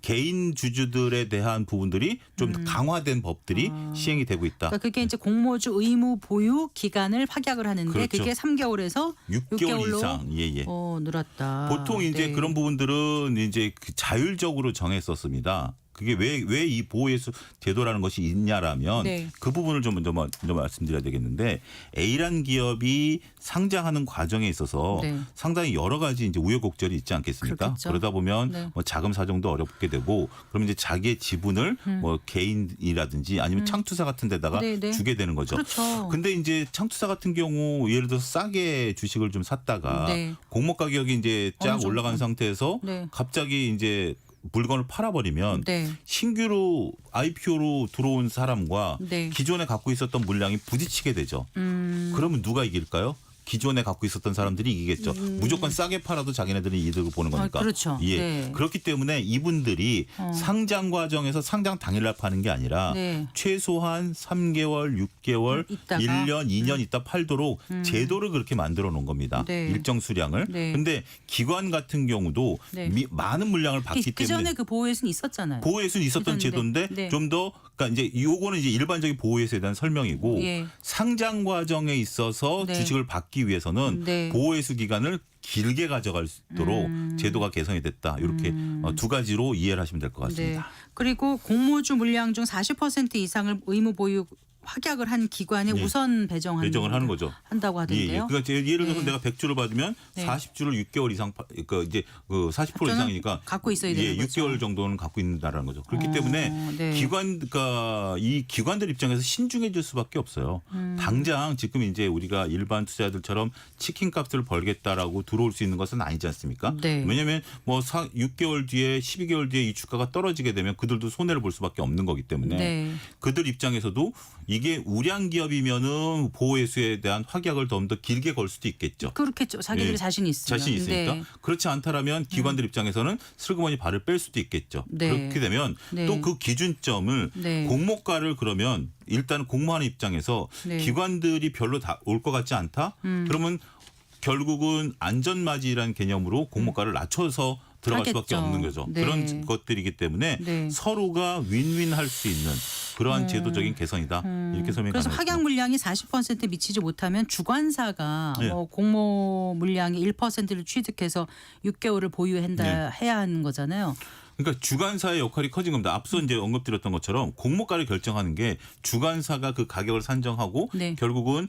Speaker 5: 개인 주주들에 대한 부분들이 좀 강화된 법들이 시행이 되고 있다.
Speaker 1: 그러니까 그게 이제 공모주 의무 보유 기간을 확약을 하는데
Speaker 5: 그렇죠.
Speaker 1: 그게 3개월에서
Speaker 5: 6개월
Speaker 1: 6개월로
Speaker 5: 이상. 예.
Speaker 1: 늘었다.
Speaker 5: 보통 이제
Speaker 1: 네.
Speaker 5: 그런 부분들은 이제 자율적으로 정했었습니다. 그게 왜 이 보호예수 제도라는 것이 있냐라면
Speaker 1: 네.
Speaker 5: 그 부분을 좀 먼저 말씀드려야 되겠는데 A라는 기업이 상장하는 과정에 있어서
Speaker 1: 네.
Speaker 5: 상당히 여러 가지 이제 우여곡절이 있지 않겠습니까?
Speaker 1: 그렇겠죠.
Speaker 5: 그러다 보면
Speaker 1: 네.
Speaker 5: 뭐 자금 사정도 어렵게 되고 그러면 이제 자기의 지분을 뭐 개인이라든지 아니면 창투사 같은 데다가
Speaker 1: 네, 네.
Speaker 5: 주게 되는 거죠.
Speaker 1: 그렇죠.
Speaker 5: 근데 이제 창투사 같은 경우 예를 들어서 싸게 주식을 좀 샀다가
Speaker 1: 네.
Speaker 5: 공모 가격이 이제
Speaker 1: 어느
Speaker 5: 쫙
Speaker 1: 정도.
Speaker 5: 올라간 상태에서
Speaker 1: 네.
Speaker 5: 갑자기 이제 물건을 팔아버리면
Speaker 1: 네.
Speaker 5: 신규로 IPO로 들어온 사람과
Speaker 1: 네.
Speaker 5: 기존에 갖고 있었던 물량이 부딪히게 되죠. 그러면 누가 이길까요? 기존에 갖고 있었던 사람들이 이기겠죠. 무조건 싸게 팔아도 자기네들이 이득을 보는 거니까.
Speaker 1: 그렇죠.
Speaker 5: 예.
Speaker 1: 네.
Speaker 5: 그렇기 때문에 이분들이 상장 과정에서 상장 당일날 파는 게 아니라
Speaker 1: 네.
Speaker 5: 최소한 3개월, 6개월,
Speaker 1: 있다가.
Speaker 5: 1년, 2년 있다 팔도록 제도를 그렇게 만들어 놓은 겁니다.
Speaker 1: 네.
Speaker 5: 일정 수량을.
Speaker 1: 네.
Speaker 5: 근데 기관 같은 경우도
Speaker 1: 네.
Speaker 5: 많은 물량을 받기
Speaker 1: 그
Speaker 5: 때문에
Speaker 1: 전에 그 보호예수는 있었잖아요.
Speaker 5: 보호예수는 있었던
Speaker 1: 있었는데.
Speaker 5: 제도인데
Speaker 1: 네.
Speaker 5: 좀 더 그러니까 이제 요거는 이제 일반적인 보호예수에 대한 설명이고
Speaker 1: 예.
Speaker 5: 상장 과정에 있어서
Speaker 1: 네.
Speaker 5: 주식을 받기 위해서는
Speaker 1: 네.
Speaker 5: 보호예수 기간을 길게 가져갈 수 있도록 제도가 개선이 됐다. 이렇게 두 가지로 이해를 하시면 될 것
Speaker 1: 네.
Speaker 5: 같습니다.
Speaker 1: 그리고 공모주 물량 중 40% 이상을 의무 보유 확약을 한 기관에
Speaker 5: 네.
Speaker 1: 우선 배정을
Speaker 5: 하는 거죠.
Speaker 1: 한다고 하던데요.
Speaker 5: 그러니까 예를 들어서
Speaker 1: 네.
Speaker 5: 내가 100주를 받으면
Speaker 1: 네.
Speaker 5: 40주를 6개월 이상 그 이제 그 40%
Speaker 1: 저는
Speaker 5: 이상이니까
Speaker 1: 갖고 있어야 되는 거죠.
Speaker 5: 6개월 정도는 갖고 있다라는 거죠. 그렇기 때문에
Speaker 1: 네.
Speaker 5: 그러니까 이 기관들 입장에서 신중해질 수밖에 없어요. 당장 지금 이제 우리가 일반 투자자들처럼 치킨 값을 벌겠다라고 들어올 수 있는 것은 아니지 않습니까?
Speaker 1: 네.
Speaker 5: 왜냐하면 뭐 6개월 뒤에 12개월 뒤에 이 주가가 떨어지게 되면 그들도 손해를 볼 수밖에 없는 거기 때문에
Speaker 1: 네.
Speaker 5: 그들 입장에서도 이게 우량 기업이면은 보호예수에 대한 확약을 좀 더 길게 걸 수도 있겠죠.
Speaker 1: 그렇겠죠. 자기들이
Speaker 5: 예.
Speaker 1: 자신 있으면.
Speaker 5: 자신 있으니까
Speaker 1: 네.
Speaker 5: 그렇지 않다라면 기관들 입장에서는 슬그머니 발을 뺄 수도 있겠죠.
Speaker 1: 네.
Speaker 5: 그렇게 되면
Speaker 1: 네.
Speaker 5: 또 그 기준점을
Speaker 1: 네.
Speaker 5: 공모가를 그러면 일단 공모하는 입장에서
Speaker 1: 네.
Speaker 5: 기관들이 별로 다 올 것 같지 않다. 그러면 결국은 안전맞이라는 개념으로 공모가를 낮춰서 들어갈 수밖에
Speaker 1: 하겠죠.
Speaker 5: 없는 거죠.
Speaker 1: 네.
Speaker 5: 그런 것들이기 때문에
Speaker 1: 네.
Speaker 5: 서로가 윈윈할 수 있는 그러한 제도적인 개선이다. 이렇게 설명이
Speaker 1: 그래서
Speaker 5: 가능합니다.
Speaker 1: 확약 물량이 40% 미치지 못하면 주관사가
Speaker 5: 네.
Speaker 1: 뭐 공모 물량의 1%를 취득해서 6개월을 보유한다
Speaker 5: 네.
Speaker 1: 해야 하는 거잖아요.
Speaker 5: 그러니까 주관사의 역할이 커진 겁니다. 앞서 이제 언급드렸던 것처럼 공모가를 결정하는 게 주관사가 그 가격을 산정하고
Speaker 1: 네.
Speaker 5: 결국은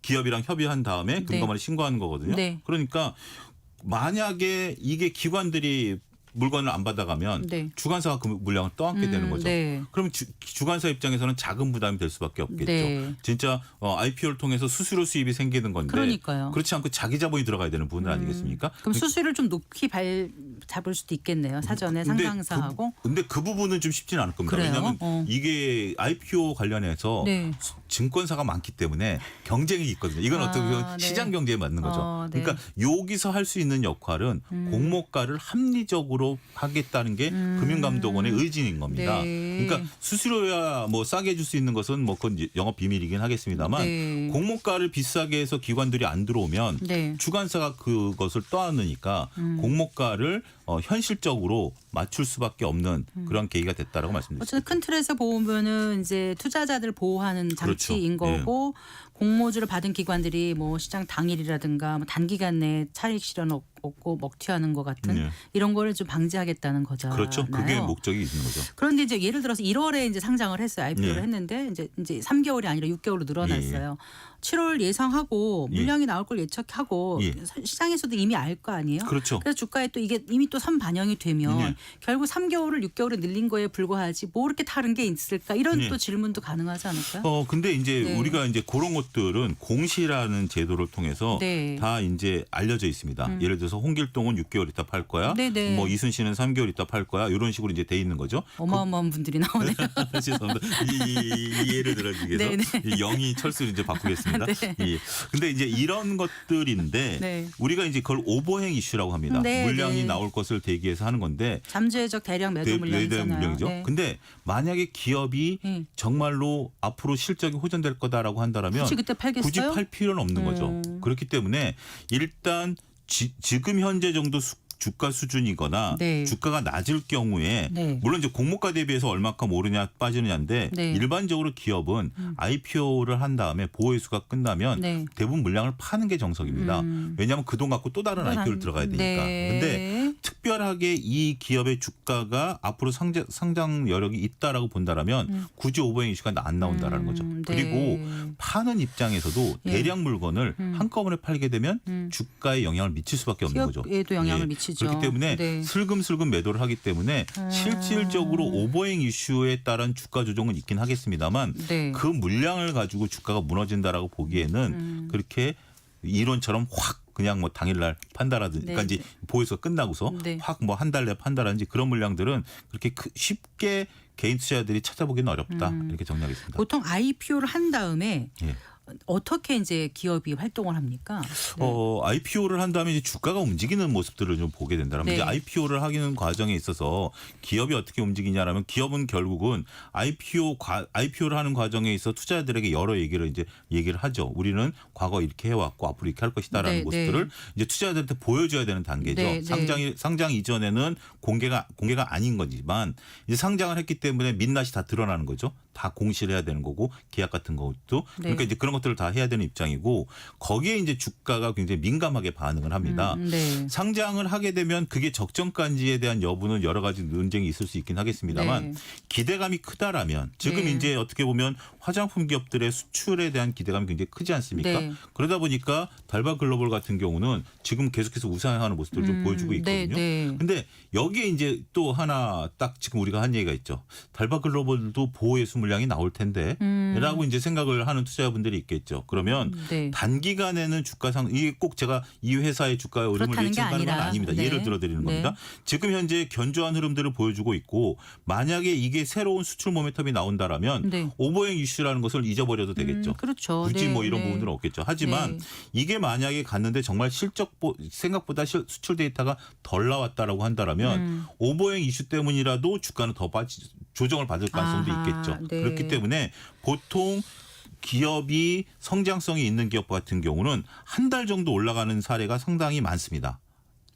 Speaker 5: 기업이랑 협의한 다음에
Speaker 1: 네.
Speaker 5: 금감원에 신고하는 거거든요.
Speaker 1: 네.
Speaker 5: 그러니까 만약에 이게 기관들이 물건을 안 받아가면
Speaker 1: 네.
Speaker 5: 주관사가 그 물량을 떠안게 되는 거죠.
Speaker 1: 네.
Speaker 5: 그럼 주관사 입장에서는 작은 부담이 될 수밖에 없겠죠.
Speaker 1: 네.
Speaker 5: 진짜 IPO를 통해서 수수료 수입이 생기는 건데
Speaker 1: 그러니까요.
Speaker 5: 그렇지 않고 자기 자본이 들어가야 되는 부분 아니겠습니까?
Speaker 1: 그럼 수수료를 좀 높이 잡을 수도 있겠네요. 사전에 상장사하고.
Speaker 5: 근데 그 부분은 좀 쉽지는 않을 겁니다.
Speaker 1: 그래요?
Speaker 5: 왜냐하면 이게 IPO 관련해서
Speaker 1: 네.
Speaker 5: 증권사가 많기 때문에 경쟁이 있거든요. 이건 어떻게 보면
Speaker 1: 네.
Speaker 5: 시장 경제에 맞는 거죠.
Speaker 1: 네.
Speaker 5: 그러니까 여기서 할 수 있는 역할은 공모가를 합리적으로 하겠다는 게 금융감독원의 의지인 겁니다.
Speaker 1: 네.
Speaker 5: 그러니까 수수료야 뭐 싸게 해줄 수 있는 것은 뭐 그건 영업 비밀이긴 하겠습니다만
Speaker 1: 네.
Speaker 5: 공모가를 비싸게 해서 기관들이 안 들어오면
Speaker 1: 네.
Speaker 5: 주관사가 그것을 떠안으니까 공모가를 현실적으로 맞출 수밖에 없는 그런 계기가 됐다라고 말씀드립니다.
Speaker 1: 어쨌든 큰 틀에서 보면은 이제 투자자들 보호하는 장치인
Speaker 5: 그렇죠.
Speaker 1: 거고 공모주를 받은 기관들이 뭐 시장 당일이라든가 뭐 단기간 내에 차익 실현 없고 먹튀하는 것 같은
Speaker 5: 네.
Speaker 1: 이런 거를 좀 방지하겠다는 거잖아요.
Speaker 5: 그렇죠. 그게 목적이 있는 거죠.
Speaker 1: 그런데 이제 예를 들어서 1월에 이제 상장을 했어요. IPO를
Speaker 5: 예.
Speaker 1: 했는데 이제 3개월이 아니라 6개월로 늘어났어요. 7월 예상하고
Speaker 5: 예.
Speaker 1: 물량이 나올 걸 예측하고
Speaker 5: 예.
Speaker 1: 시장에서도 이미 알 거 아니에요.
Speaker 5: 그렇죠.
Speaker 1: 그래서 주가에 또 이게 이미 또 선반영이 되면
Speaker 5: 예.
Speaker 1: 결국 3개월을 6개월에 늘린 거에 불과하지 뭐 이렇게 다른 게 있을까 이런
Speaker 5: 예.
Speaker 1: 또 질문도 가능하지 않을까요?
Speaker 5: 근데 이제
Speaker 1: 네.
Speaker 5: 우리가 이제 그런 것들은 공시라는 제도를 통해서
Speaker 1: 네.
Speaker 5: 다 이제 알려져 있습니다. 예를 들어서 홍길동은 6개월 있다 팔 거야.
Speaker 1: 네네.
Speaker 5: 뭐 이순신은 3개월 있다 팔 거야. 이런 식으로 이제 돼 있는 거죠.
Speaker 1: 어마어마한 분들이 나오네요.
Speaker 5: 죄송합니다. 이 예를 들어주기 위해서
Speaker 1: 네네.
Speaker 5: 이 영희 철수를 이제 바꾸겠습니다.
Speaker 1: 네.
Speaker 5: 예. 근데 이제 이런 것들인데
Speaker 1: 네.
Speaker 5: 우리가 이제 그걸 오버행 이슈라고 합니다.
Speaker 1: 네,
Speaker 5: 물량이
Speaker 1: 네.
Speaker 5: 나올 것을 대기해서 하는 건데
Speaker 1: 잠재적 대량 매도 물량이잖아요.
Speaker 5: 물량이죠.
Speaker 1: 네.
Speaker 5: 근데 만약에 기업이 정말로 앞으로 실적이 호전될 거다라고 한다면
Speaker 1: 굳이 그때 팔겠어요?
Speaker 5: 굳이 팔 필요는 없는 거죠. 그렇기 때문에 일단 지금 현재 정도 주가 수준이거나
Speaker 1: 네.
Speaker 5: 주가가 낮을 경우에
Speaker 1: 네.
Speaker 5: 물론 이제 공모가 대비해서 얼마큼 오르냐 빠지느냐인데
Speaker 1: 네.
Speaker 5: 일반적으로 기업은 IPO를 한 다음에 보호회수가 끝나면
Speaker 1: 네.
Speaker 5: 대부분 물량을 파는 게 정석입니다. 왜냐하면 그 돈 갖고 또 다른 IPO를 들어가야 되니까.
Speaker 1: 네.
Speaker 5: 근데 특별하게 이 기업의 주가가 앞으로 상장 여력이 있다라고 본다라면 굳이 오버행 이슈가 안 나온다라는 거죠.
Speaker 1: 네.
Speaker 5: 그리고 파는 입장에서도
Speaker 1: 예.
Speaker 5: 대량 물건을 한꺼번에 팔게 되면 주가에 영향을 미칠 수밖에 없는 거죠.
Speaker 1: 기업에도 영향을
Speaker 5: 예.
Speaker 1: 미치죠.
Speaker 5: 그렇기 때문에
Speaker 1: 네.
Speaker 5: 슬금슬금 매도를 하기 때문에 실질적으로 오버행 이슈에 따른 주가 조정은 있긴 하겠습니다만
Speaker 1: 네.
Speaker 5: 그 물량을 가지고 주가가 무너진다라고 보기에는 그렇게 이론처럼 확 그냥 뭐 당일날 판다라든지
Speaker 1: 네.
Speaker 5: 그러니까 이제 보유서 끝나고서
Speaker 1: 네.
Speaker 5: 확 뭐 한 달 내에 판다라든지 그런 물량들은 그렇게 쉽게 개인 투자자들이 찾아보기는 어렵다 이렇게 정리하겠습니다.
Speaker 1: 보통 IPO를 한 다음에
Speaker 5: 예.
Speaker 1: 어떻게 이제 기업이 활동을 합니까? 네.
Speaker 5: IPO를 한 다음에 이제 주가가 움직이는 모습들을 좀 보게 된다면
Speaker 1: 네.
Speaker 5: 이제 IPO를 하는 과정에 있어서 기업이 어떻게 움직이냐라면 기업은 결국은 IPO를 하는 과정에 있어 투자자들에게 여러 얘기를 하죠. 우리는 과거 이렇게 해왔고 앞으로 이렇게 할 것이다라는
Speaker 1: 네,
Speaker 5: 모습들을
Speaker 1: 네.
Speaker 5: 이제 투자자들한테 보여줘야 되는 단계죠.
Speaker 1: 네, 네.
Speaker 5: 상장 이전에는 공개가 아닌 거지만 이제 상장을 했기 때문에 민낯이 다 드러나는 거죠. 다 공시를 해야 되는 거고 계약 같은 것도 그러니까
Speaker 1: 네.
Speaker 5: 이제 그런 것들을 다 해야 되는 입장이고 거기에 이제 주가가 굉장히 민감하게 반응을 합니다.
Speaker 1: 네.
Speaker 5: 상장을 하게 되면 그게 적정가인지에 대한 여부는 여러 가지 논쟁이 있을 수 있긴 하겠습니다만
Speaker 1: 네.
Speaker 5: 기대감이 크다라면 지금
Speaker 1: 네.
Speaker 5: 이제 어떻게 보면 화장품 기업들의 수출에 대한 기대감이 굉장히 크지 않습니까?
Speaker 1: 네.
Speaker 5: 그러다 보니까 달바 글로벌 같은 경우는 지금 계속해서 우상향하는 모습들을 좀 보여주고 있거든요.
Speaker 1: 네, 네.
Speaker 5: 근데 여기에 이제 또 하나 딱 지금 우리가 한 얘기가 있죠. 달바 글로벌도 보호회수 물량이 나올 텐데 라고 이제 생각을 하는 투자자분들이 있겠죠. 그러면
Speaker 1: 네.
Speaker 5: 단기간에는 이게 꼭 제가 이 회사의 주가의 흐름을
Speaker 1: 그렇다는 게
Speaker 5: 예측하는 건
Speaker 1: 아니라.
Speaker 5: 아닙니다.
Speaker 1: 네.
Speaker 5: 예를 들어 드리는
Speaker 1: 네.
Speaker 5: 겁니다. 지금 현재 견조한 흐름들을 보여주고 있고 만약에 이게 새로운 수출 모멘텀이 나온다라면
Speaker 1: 네.
Speaker 5: 오버행 이슈라는 것을 잊어버려도 되겠죠.
Speaker 1: 그렇죠.
Speaker 5: 굳이
Speaker 1: 네,
Speaker 5: 뭐 이런
Speaker 1: 네.
Speaker 5: 부분들은 없겠죠. 하지만
Speaker 1: 네.
Speaker 5: 이게 만약에 갔는데 정말 생각보다 수출 데이터가 덜 나왔다라고 한다라면 오버행 이슈 때문이라도 주가는 더 조정을 받을 가능성도
Speaker 1: 아하,
Speaker 5: 있겠죠.
Speaker 1: 네.
Speaker 5: 그렇기 때문에 보통 기업이 성장성이 있는 기업 같은 경우는 한 달 정도 올라가는 사례가 상당히 많습니다.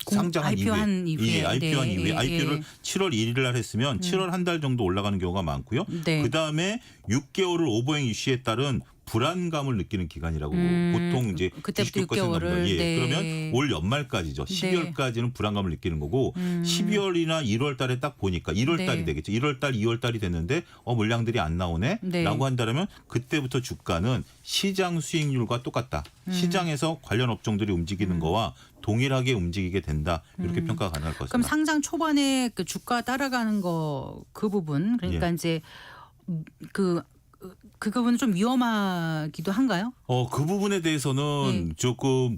Speaker 5: 상장한
Speaker 1: IPO한 이후에.
Speaker 5: 예, IPO한
Speaker 1: 네,
Speaker 5: 이후에
Speaker 1: 예,
Speaker 5: IPO를
Speaker 1: 예.
Speaker 5: 7월 1일 날 했으면 7월 한 달 정도 올라가는 경우가 많고요.
Speaker 1: 네.
Speaker 5: 그다음에 6개월을 오버행 이슈에 따른 불안감을 느끼는 기간이라고 보통 이제
Speaker 1: 그때부터
Speaker 5: 99% 넘는다.
Speaker 1: 6개월을.
Speaker 5: 예.
Speaker 1: 네.
Speaker 5: 그러면 올 연말까지죠. 12월까지는 불안감을 느끼는 거고 12월이나 1월 달에 딱 보니까 1월 달이
Speaker 1: 네.
Speaker 5: 되겠죠. 1월 달, 2월 달이 됐는데 물량들이 안 나오네
Speaker 1: 네.
Speaker 5: 라고 한다면 그때부터 주가는 시장 수익률과 똑같다. 시장에서 관련 업종들이 움직이는 거와 동일하게 움직이게 된다. 이렇게 평가가 가능할 것입니다.
Speaker 1: 그럼 상장 초반에 그 주가 따라가는 거 그 부분 그러니까
Speaker 5: 예.
Speaker 1: 이제 그 부분은 좀 위험하기도 한가요?
Speaker 5: 그 부분에 대해서는 조금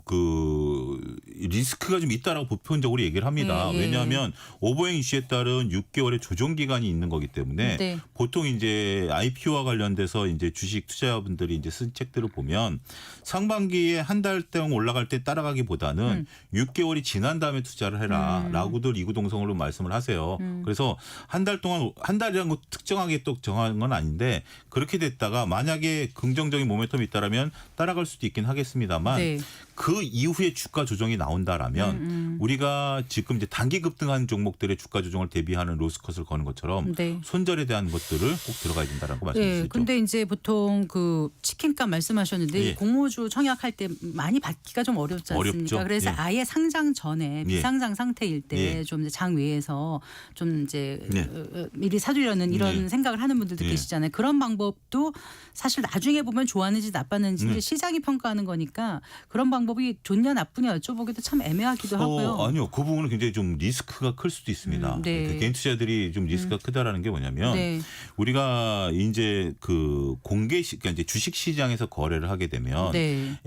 Speaker 5: 리스크가 좀 있다라고 보편적으로 얘기를 합니다.
Speaker 1: 예, 예.
Speaker 5: 왜냐하면 오버행 이슈에 따른 6개월의 조정 기간이 있는 거기 때문에
Speaker 1: 네.
Speaker 5: 보통 이제 IPO와 관련돼서 이제 주식 투자자분들이 이제 쓴 책들을 보면 상반기에 한 달 동안 올라갈 때 따라가기보다는 6개월이 지난 다음에 투자를 해라라고들 이구동성으로 말씀을 하세요. 그래서 한 달 동안 한 달이라는 거 특정하게 또 정한 건 아닌데 그렇게 됐다가 만약에 긍정적인 모멘텀이 있다라면 따라갈 수도 있긴 하겠습니다만
Speaker 1: 네.
Speaker 5: 그 이후에 주가 조정이 나온다라면 우리가 지금 이제 단기 급등한 종목들의 주가 조정을 대비하는 로스컷을 거는 것처럼
Speaker 1: 네.
Speaker 5: 손절에 대한 것들을 꼭 들어가야 된다라고 말씀드릴 수
Speaker 1: 네,
Speaker 5: 있죠.
Speaker 1: 근데 이제 보통 그 치킨값 말씀하셨는데
Speaker 5: 예.
Speaker 1: 공모주 청약할 때 많이 받기가 좀 어렵지 않습니까?
Speaker 5: 어렵죠.
Speaker 1: 그래서
Speaker 5: 예.
Speaker 1: 아예 상장 전에 비상장 상태일 때
Speaker 5: 예.
Speaker 1: 좀 이제 장외에서 좀 이제
Speaker 5: 예.
Speaker 1: 미리 사두려는 이런
Speaker 5: 예.
Speaker 1: 생각을 하는 분들도
Speaker 5: 예.
Speaker 1: 계시잖아요. 그런 방법도 사실 나중에 보면 좋았는지 나빴는지
Speaker 5: 네.
Speaker 1: 시장이 평가하는 거니까 그런 방법이 좋냐 나쁘냐 여쭤보기도 참 애매하기도 하고요.
Speaker 5: 아니요. 그 부분은 굉장히 좀 리스크가 클 수도 있습니다.
Speaker 1: 네.
Speaker 5: 그러니까 개인 투자들이 좀 리스크가 크다라는 게 뭐냐면
Speaker 1: 네.
Speaker 5: 우리가 이제 그 그러니까 이제 주식 시장에서 거래를 하게 되면
Speaker 1: 네.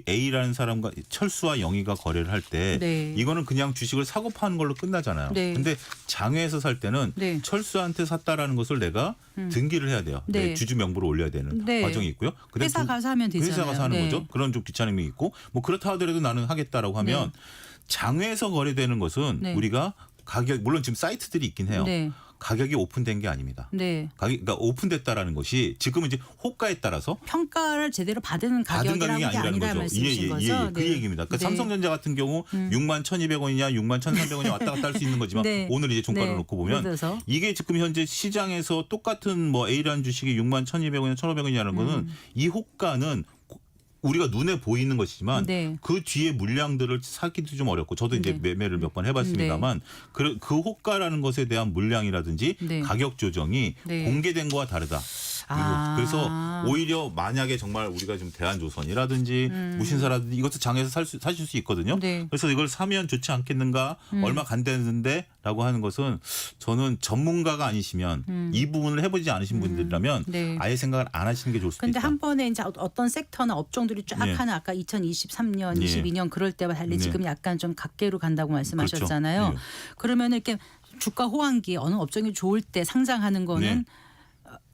Speaker 5: A라는 사람과 철수와 영희가 거래를 할 때
Speaker 1: 네.
Speaker 5: 이거는 그냥 주식을 사고 파는 걸로 끝나잖아요.
Speaker 1: 네.
Speaker 5: 근데 장외에서 살 때는
Speaker 1: 네.
Speaker 5: 철수한테 샀다라는 것을 내가 등기를 해야 돼요.
Speaker 1: 네.
Speaker 5: 내 주주 명부로 올려야 되는
Speaker 1: 네.
Speaker 5: 과정이 있고요. 그다음에
Speaker 1: 회사 가서 하면 되잖아요.
Speaker 5: 회사 가서 하는
Speaker 1: 네.
Speaker 5: 거죠. 그런 좀 귀찮음이 있고 뭐 그렇다 하더라도 나는 하겠다라고 하면 장외에서 거래되는 것은
Speaker 1: 네.
Speaker 5: 우리가 가격 물론 지금 사이트들이 있긴 해요.
Speaker 1: 네.
Speaker 5: 가격이 오픈된 게 아닙니다.
Speaker 1: 네.
Speaker 5: 그러니까 오픈됐다라는 것이 지금은 이제 호가에 따라서
Speaker 1: 평가를 제대로 받은
Speaker 5: 받은 가격이
Speaker 1: 가격이라는 게
Speaker 5: 아니라는
Speaker 1: 아니라
Speaker 5: 거죠.
Speaker 1: 말씀이신 거죠?
Speaker 5: 그 얘기입니다. 그러니까
Speaker 1: 네.
Speaker 5: 삼성전자 같은 경우 6만 1,200원이냐 6만 1,300원이냐 왔다 갔다 할 수 있는 거지만
Speaker 1: 네.
Speaker 5: 오늘 이제 종가를
Speaker 1: 네.
Speaker 5: 놓고 보면
Speaker 1: 그래서?
Speaker 5: 이게 지금 현재 시장에서 똑같은 뭐 A라는 주식이 6만 1,200원이냐 1,500원이냐는 거는 이 호가는 우리가 눈에 보이는 것이지만
Speaker 1: 네.
Speaker 5: 그 뒤에 물량들을 사기도 좀 어렵고 저도 이제
Speaker 1: 네.
Speaker 5: 매매를 몇 번 해봤습니다만 그 호가라는 것에 대한 물량이라든지
Speaker 1: 네.
Speaker 5: 가격 조정이
Speaker 1: 네.
Speaker 5: 공개된 거와 다르다.
Speaker 1: 아.
Speaker 5: 그래서 오히려 만약에 정말 우리가 좀 대한조선이라든지 무신사라든지 이것도 장에서 사실 수 있거든요.
Speaker 1: 네.
Speaker 5: 그래서 이걸 사면 좋지 않겠는가 얼마 간다는데라고 하는 것은 저는 전문가가 아니시면 이 부분을 해보지 않으신 분들이라면
Speaker 1: 네.
Speaker 5: 아예 생각을 안 하시는 게 좋을 수도
Speaker 1: 근데
Speaker 5: 있다.
Speaker 1: 한 번에 이제 어떤 섹터나 업종들이 쫙
Speaker 5: 네.
Speaker 1: 하나 아까 2023년,
Speaker 5: 네.
Speaker 1: 22년 그럴 때와 달리
Speaker 5: 네.
Speaker 1: 지금 약간 좀 각계로 간다고 말씀하셨잖아요.
Speaker 5: 그렇죠. 네.
Speaker 1: 그러면 이렇게 주가 호황기 어느 업종이 좋을 때 상장하는 거는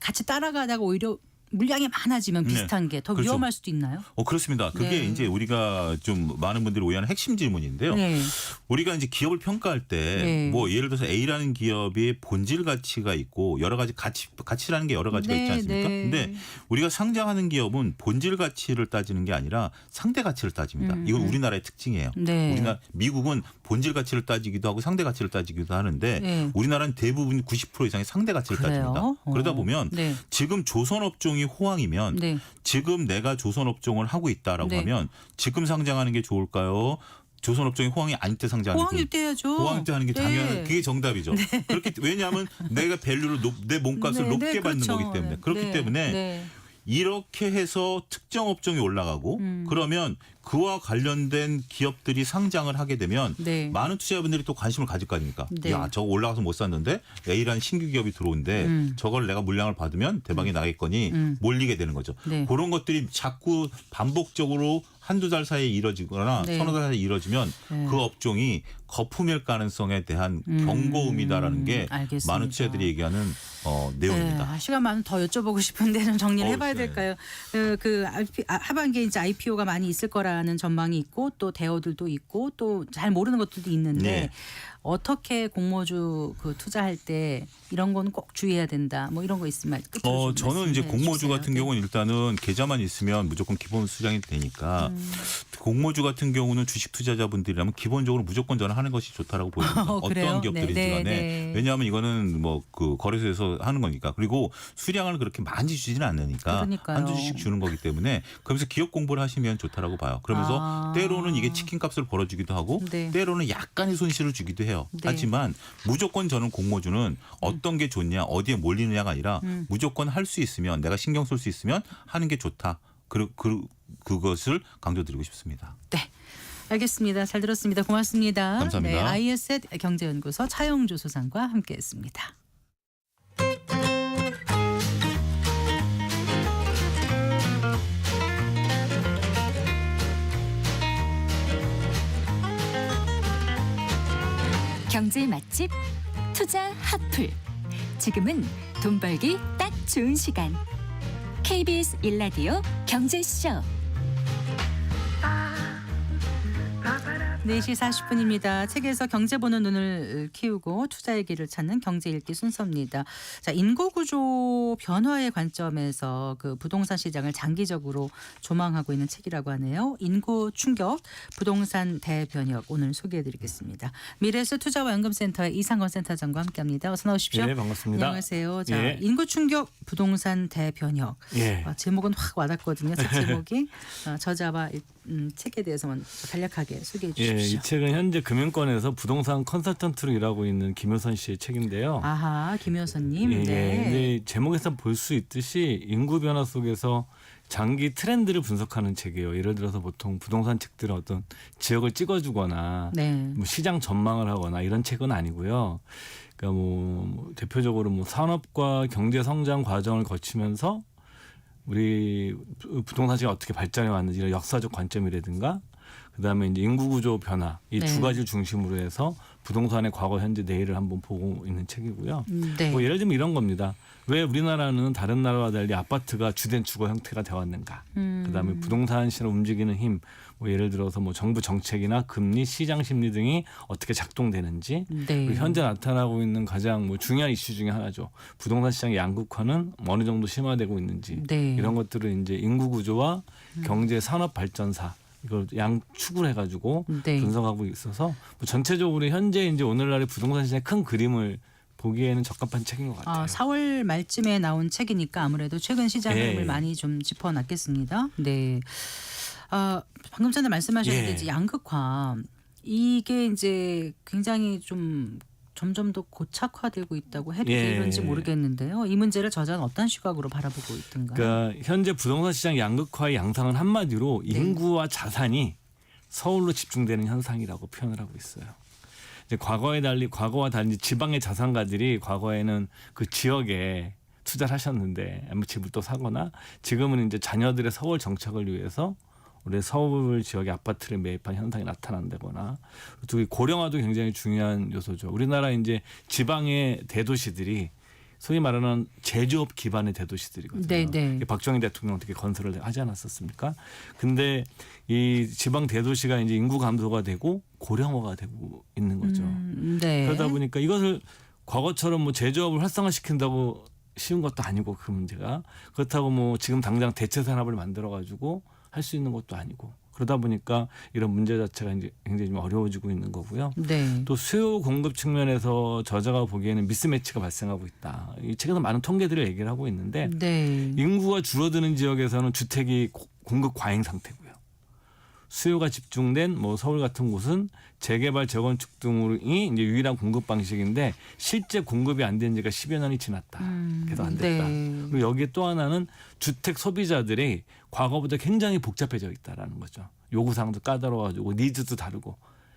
Speaker 1: 같이 따라가다가 오히려 물량이 많아지면 비슷한 게 더
Speaker 5: 그렇죠.
Speaker 1: 위험할 수도 있나요?
Speaker 5: 그렇습니다. 그게
Speaker 1: 네.
Speaker 5: 이제 우리가 좀 많은 분들이 오해하는 핵심 질문인데요.
Speaker 1: 네.
Speaker 5: 우리가 이제 기업을 평가할 때
Speaker 1: 네.
Speaker 5: 뭐 예를 들어서 A라는 기업이 본질 가치가 있고 여러 가지 가치라는 게 여러 가지가
Speaker 1: 네,
Speaker 5: 있지 않습니까?
Speaker 1: 네.
Speaker 5: 근데 우리가 상장하는 기업은 본질 가치를 따지는 게 아니라 상대 가치를 따집니다. 이건 우리나라의 특징이에요.
Speaker 1: 네.
Speaker 5: 우리나라 미국은 본질 가치를 따지기도 하고 상대 가치를 따지기도 하는데
Speaker 1: 네.
Speaker 5: 우리나라는 대부분 90% 이상의 상대 가치를
Speaker 1: 그래요?
Speaker 5: 따집니다. 그러다 보면
Speaker 1: 네.
Speaker 5: 지금 조선업종이 호황이면
Speaker 1: 네.
Speaker 5: 지금 내가 조선업종을 하고 있다라고
Speaker 1: 네.
Speaker 5: 하면 지금 상장하는 게 좋을까요? 조선업종이 호황이 아닐 때 상장하는 게
Speaker 1: 호황일 때 해야죠.
Speaker 5: 호황일 때 하는 게
Speaker 1: 네.
Speaker 5: 당연한 그게 정답이죠. 그렇게 왜냐하면 내가 밸류를 내 몸값을
Speaker 1: 네,
Speaker 5: 높게
Speaker 1: 네,
Speaker 5: 받는
Speaker 1: 그렇죠.
Speaker 5: 거기 때문에 그렇기
Speaker 1: 네,
Speaker 5: 때문에
Speaker 1: 네.
Speaker 5: 이렇게 해서 특정 업종이 올라가고 그러면 그와 관련된 기업들이 상장을 하게 되면
Speaker 1: 네.
Speaker 5: 많은 투자자분들이 또 관심을 가질 거 아닙니까?
Speaker 1: 네.
Speaker 5: 야, 저거 올라가서 못 샀는데 A라는 신규 기업이 들어오는데 저걸 내가 물량을 받으면 대박이 나겠거니 몰리게 되는 거죠.
Speaker 1: 네.
Speaker 5: 그런 것들이 자꾸 반복적으로 한두 달 사이에 이뤄지거나
Speaker 1: 네.
Speaker 5: 서너 달 사이에 이뤄지면
Speaker 1: 네.
Speaker 5: 그 업종이 거품일 가능성에 대한 경고음이다라는 게
Speaker 1: 알겠습니다.
Speaker 5: 많은 투자자들이 얘기하는 내용입니다.
Speaker 1: 네, 시간 많으면 더 여쭤보고 싶은데 좀 정리를 해봐야
Speaker 5: 네.
Speaker 1: 될까요? 하반기에 이제 IPO가 많이 있을 거라. 거라는 전망이 있고 또 대어들도 있고 또 잘 모르는 것들도 있는데
Speaker 5: 네.
Speaker 1: 어떻게 공모주 그 투자할 때 이런 건 꼭 주의해야 된다. 뭐 이런 거 있으면 끝으로 좀
Speaker 5: 저는 이제
Speaker 1: 말씀해
Speaker 5: 공모주
Speaker 1: 주세요.
Speaker 5: 같은
Speaker 1: 네.
Speaker 5: 경우는 일단은 계좌만 있으면 무조건 기본 수량이 되니까 공모주 같은 경우는 주식 투자자분들이라면 기본적으로 무조건 저는 하는 것이 좋다라고 보입니다.
Speaker 1: 그래요?
Speaker 5: 어떠한 기업들인지
Speaker 1: 네,
Speaker 5: 간에.
Speaker 1: 네.
Speaker 5: 왜냐하면 이거는 뭐 그 거래소에서 하는 거니까. 그리고 수량을 그렇게 많이 주지는 않으니까
Speaker 1: 그러니까요.
Speaker 5: 한두 주씩 주는 거기 때문에 그러면서 기업 공부를 하시면 좋다라고 봐요. 그러면서
Speaker 1: 아.
Speaker 5: 때로는 이게 치킨 값을 벌어주기도 하고
Speaker 1: 네.
Speaker 5: 때로는 약간의 손실을 주기도 해요.
Speaker 1: 네.
Speaker 5: 하지만 무조건 저는 공모주는 어떤 게 좋냐 어디에 몰리느냐가 아니라 무조건 할 수 있으면 내가 신경 쓸 수 있으면 하는 게 좋다. 그것을 강조드리고 싶습니다.
Speaker 1: 네. 알겠습니다. 잘 들었습니다. 고맙습니다.
Speaker 5: 감사합니다.
Speaker 1: 네, IS의 경제연구소 차영주 소장과 함께했습니다.
Speaker 4: 경제 맛집 투자 핫플. 지금은 돈 벌기 딱 좋은 시간. KBS 1라디오 경제쇼.
Speaker 1: 4시 40분입니다. 책에서 경제 보는 눈을 키우고 투자의 길을 찾는 경제 읽기 순서입니다. 자, 인구 구조 변화의 관점에서 그 부동산 시장을 장기적으로 조망하고 있는 책이라고 하네요. 인구 충격, 부동산 대변혁 오늘 소개해드리겠습니다. 미래에셋 투자와연금센터의 이상건 센터장과 함께합니다. 어서 나오십시오.
Speaker 6: 네, 반갑습니다.
Speaker 1: 안녕하세요. 자,
Speaker 6: 예.
Speaker 1: 인구 충격, 부동산 대변혁.
Speaker 6: 예.
Speaker 1: 제목은 확 와닿거든요. 책 제목이 저자와 책에 대해서 먼저 간략하게 소개해
Speaker 6: 예,
Speaker 1: 주십시오.
Speaker 6: 이 책은 현재 금융권에서 부동산 컨설턴트로 일하고 있는 김효선 씨의 책인데요.
Speaker 1: 아하, 김효선님.
Speaker 6: 예,
Speaker 1: 네.
Speaker 6: 근데 제목에서 볼 수 있듯이 인구 변화 속에서 장기 트렌드를 분석하는 책이에요. 예를 들어서 보통 부동산 책들은 어떤 지역을 찍어주거나
Speaker 1: 네.
Speaker 6: 뭐 시장 전망을 하거나 이런 책은 아니고요. 그러니까 뭐 대표적으로 뭐 산업과 경제 성장 과정을 거치면서 우리 부동산 시장이 어떻게 발전해 왔는지 이런 역사적 관점이라든가 그다음에 이제 인구 구조 변화 이
Speaker 1: 네.
Speaker 6: 두 가지를 중심으로 해서 부동산의 과거, 현재, 내일을 한번 보고 있는 책이고요.
Speaker 1: 네.
Speaker 6: 뭐 예를 들면 이런 겁니다. 왜 우리나라는 다른 나라와 달리 아파트가 주된 주거 형태가 되어 왔는가? 그다음에 부동산 시장을 움직이는 힘, 뭐 예를 들어서 뭐 정부 정책이나 금리, 시장 심리 등이 어떻게 작동되는지,
Speaker 1: 네.
Speaker 6: 그리고 현재 나타나고 있는 가장 뭐 중요한 이슈 중에 하나죠. 부동산 시장의 양극화는 어느 정도 심화되고 있는지
Speaker 1: 네.
Speaker 6: 이런 것들을 이제 인구 구조와 경제 산업 발전사 이걸 양축을 해가지고
Speaker 1: 네.
Speaker 6: 분석하고 있어서 뭐 전체적으로 현재 이제 오늘날의 부동산 시장의 큰 그림을 보기에는 적합한 책인 것 같아요.
Speaker 1: 4월 말쯤에 나온 책이니까 아무래도 최근 시장
Speaker 6: 예.
Speaker 1: 흐름을 많이 좀 짚어놨겠습니다. 네. 방금 전에 말씀하셨는데
Speaker 6: 예.
Speaker 1: 이제 양극화 이게 이제 굉장히 좀 점점 더 고착화되고 있다고 해도
Speaker 6: 예.
Speaker 1: 이런지 모르겠는데요. 이 문제를 저자는 어떤 시각으로 바라보고 있던가요?
Speaker 6: 그러니까 현재 부동산 시장 양극화의 양상은 한마디로
Speaker 1: 네.
Speaker 6: 인구와 자산이 서울로 집중되는 현상이라고 표현을 하고 있어요. 이제 과거와 달리 지방의 자산가들이 과거에는 그 지역에 투자를 하셨는데 집을 또 사거나 지금은 이제 자녀들의 서울 정착을 위해서 우리 서울 지역의 아파트를 매입한 현상이 나타난다거나 또 고령화도 굉장히 중요한 요소죠. 우리나라 이제 지방의 대도시들이 소위 말하는 제조업 기반의 대도시들이거든요.
Speaker 1: 네, 네.
Speaker 6: 박정희 대통령 어떻게 건설을 하지 않았었습니까? 근데 이 지방 대도시가 이제 인구 감소가 되고 고령화가 되고 있는 거죠.
Speaker 1: 네.
Speaker 6: 그러다 보니까 이것을 과거처럼 뭐 제조업을 활성화시킨다고 쉬운 것도 아니고 그 문제가 그렇다고 뭐 지금 당장 대체 산업을 만들어 가지고 할 수 있는 것도 아니고 그러다 보니까 이런 문제 자체가 이제 굉장히 좀 어려워지고 있는 거고요.
Speaker 1: 네.
Speaker 6: 또 수요 공급 측면에서 저자가 보기에는 미스매치가 발생하고 있다. 이 책에서 많은 통계들을 얘기를 하고 있는데
Speaker 1: 네.
Speaker 6: 인구가 줄어드는 지역에서는 주택이 공급 과잉 상태고요. 수요가 집중된 뭐 서울 같은 곳은 재개발, 재건축 등이 이제 유일한 공급 방식인데 실제 공급이 안 된 지가 10여 년이 지났다. 그래서 안 됐다.
Speaker 1: 네.
Speaker 6: 그리고 여기에 또 하나는 주택 소비자들이 과거보다 굉장히 복잡해져 있다라는 거죠. 요구사항도 까다로워가지고 니즈도 다르고.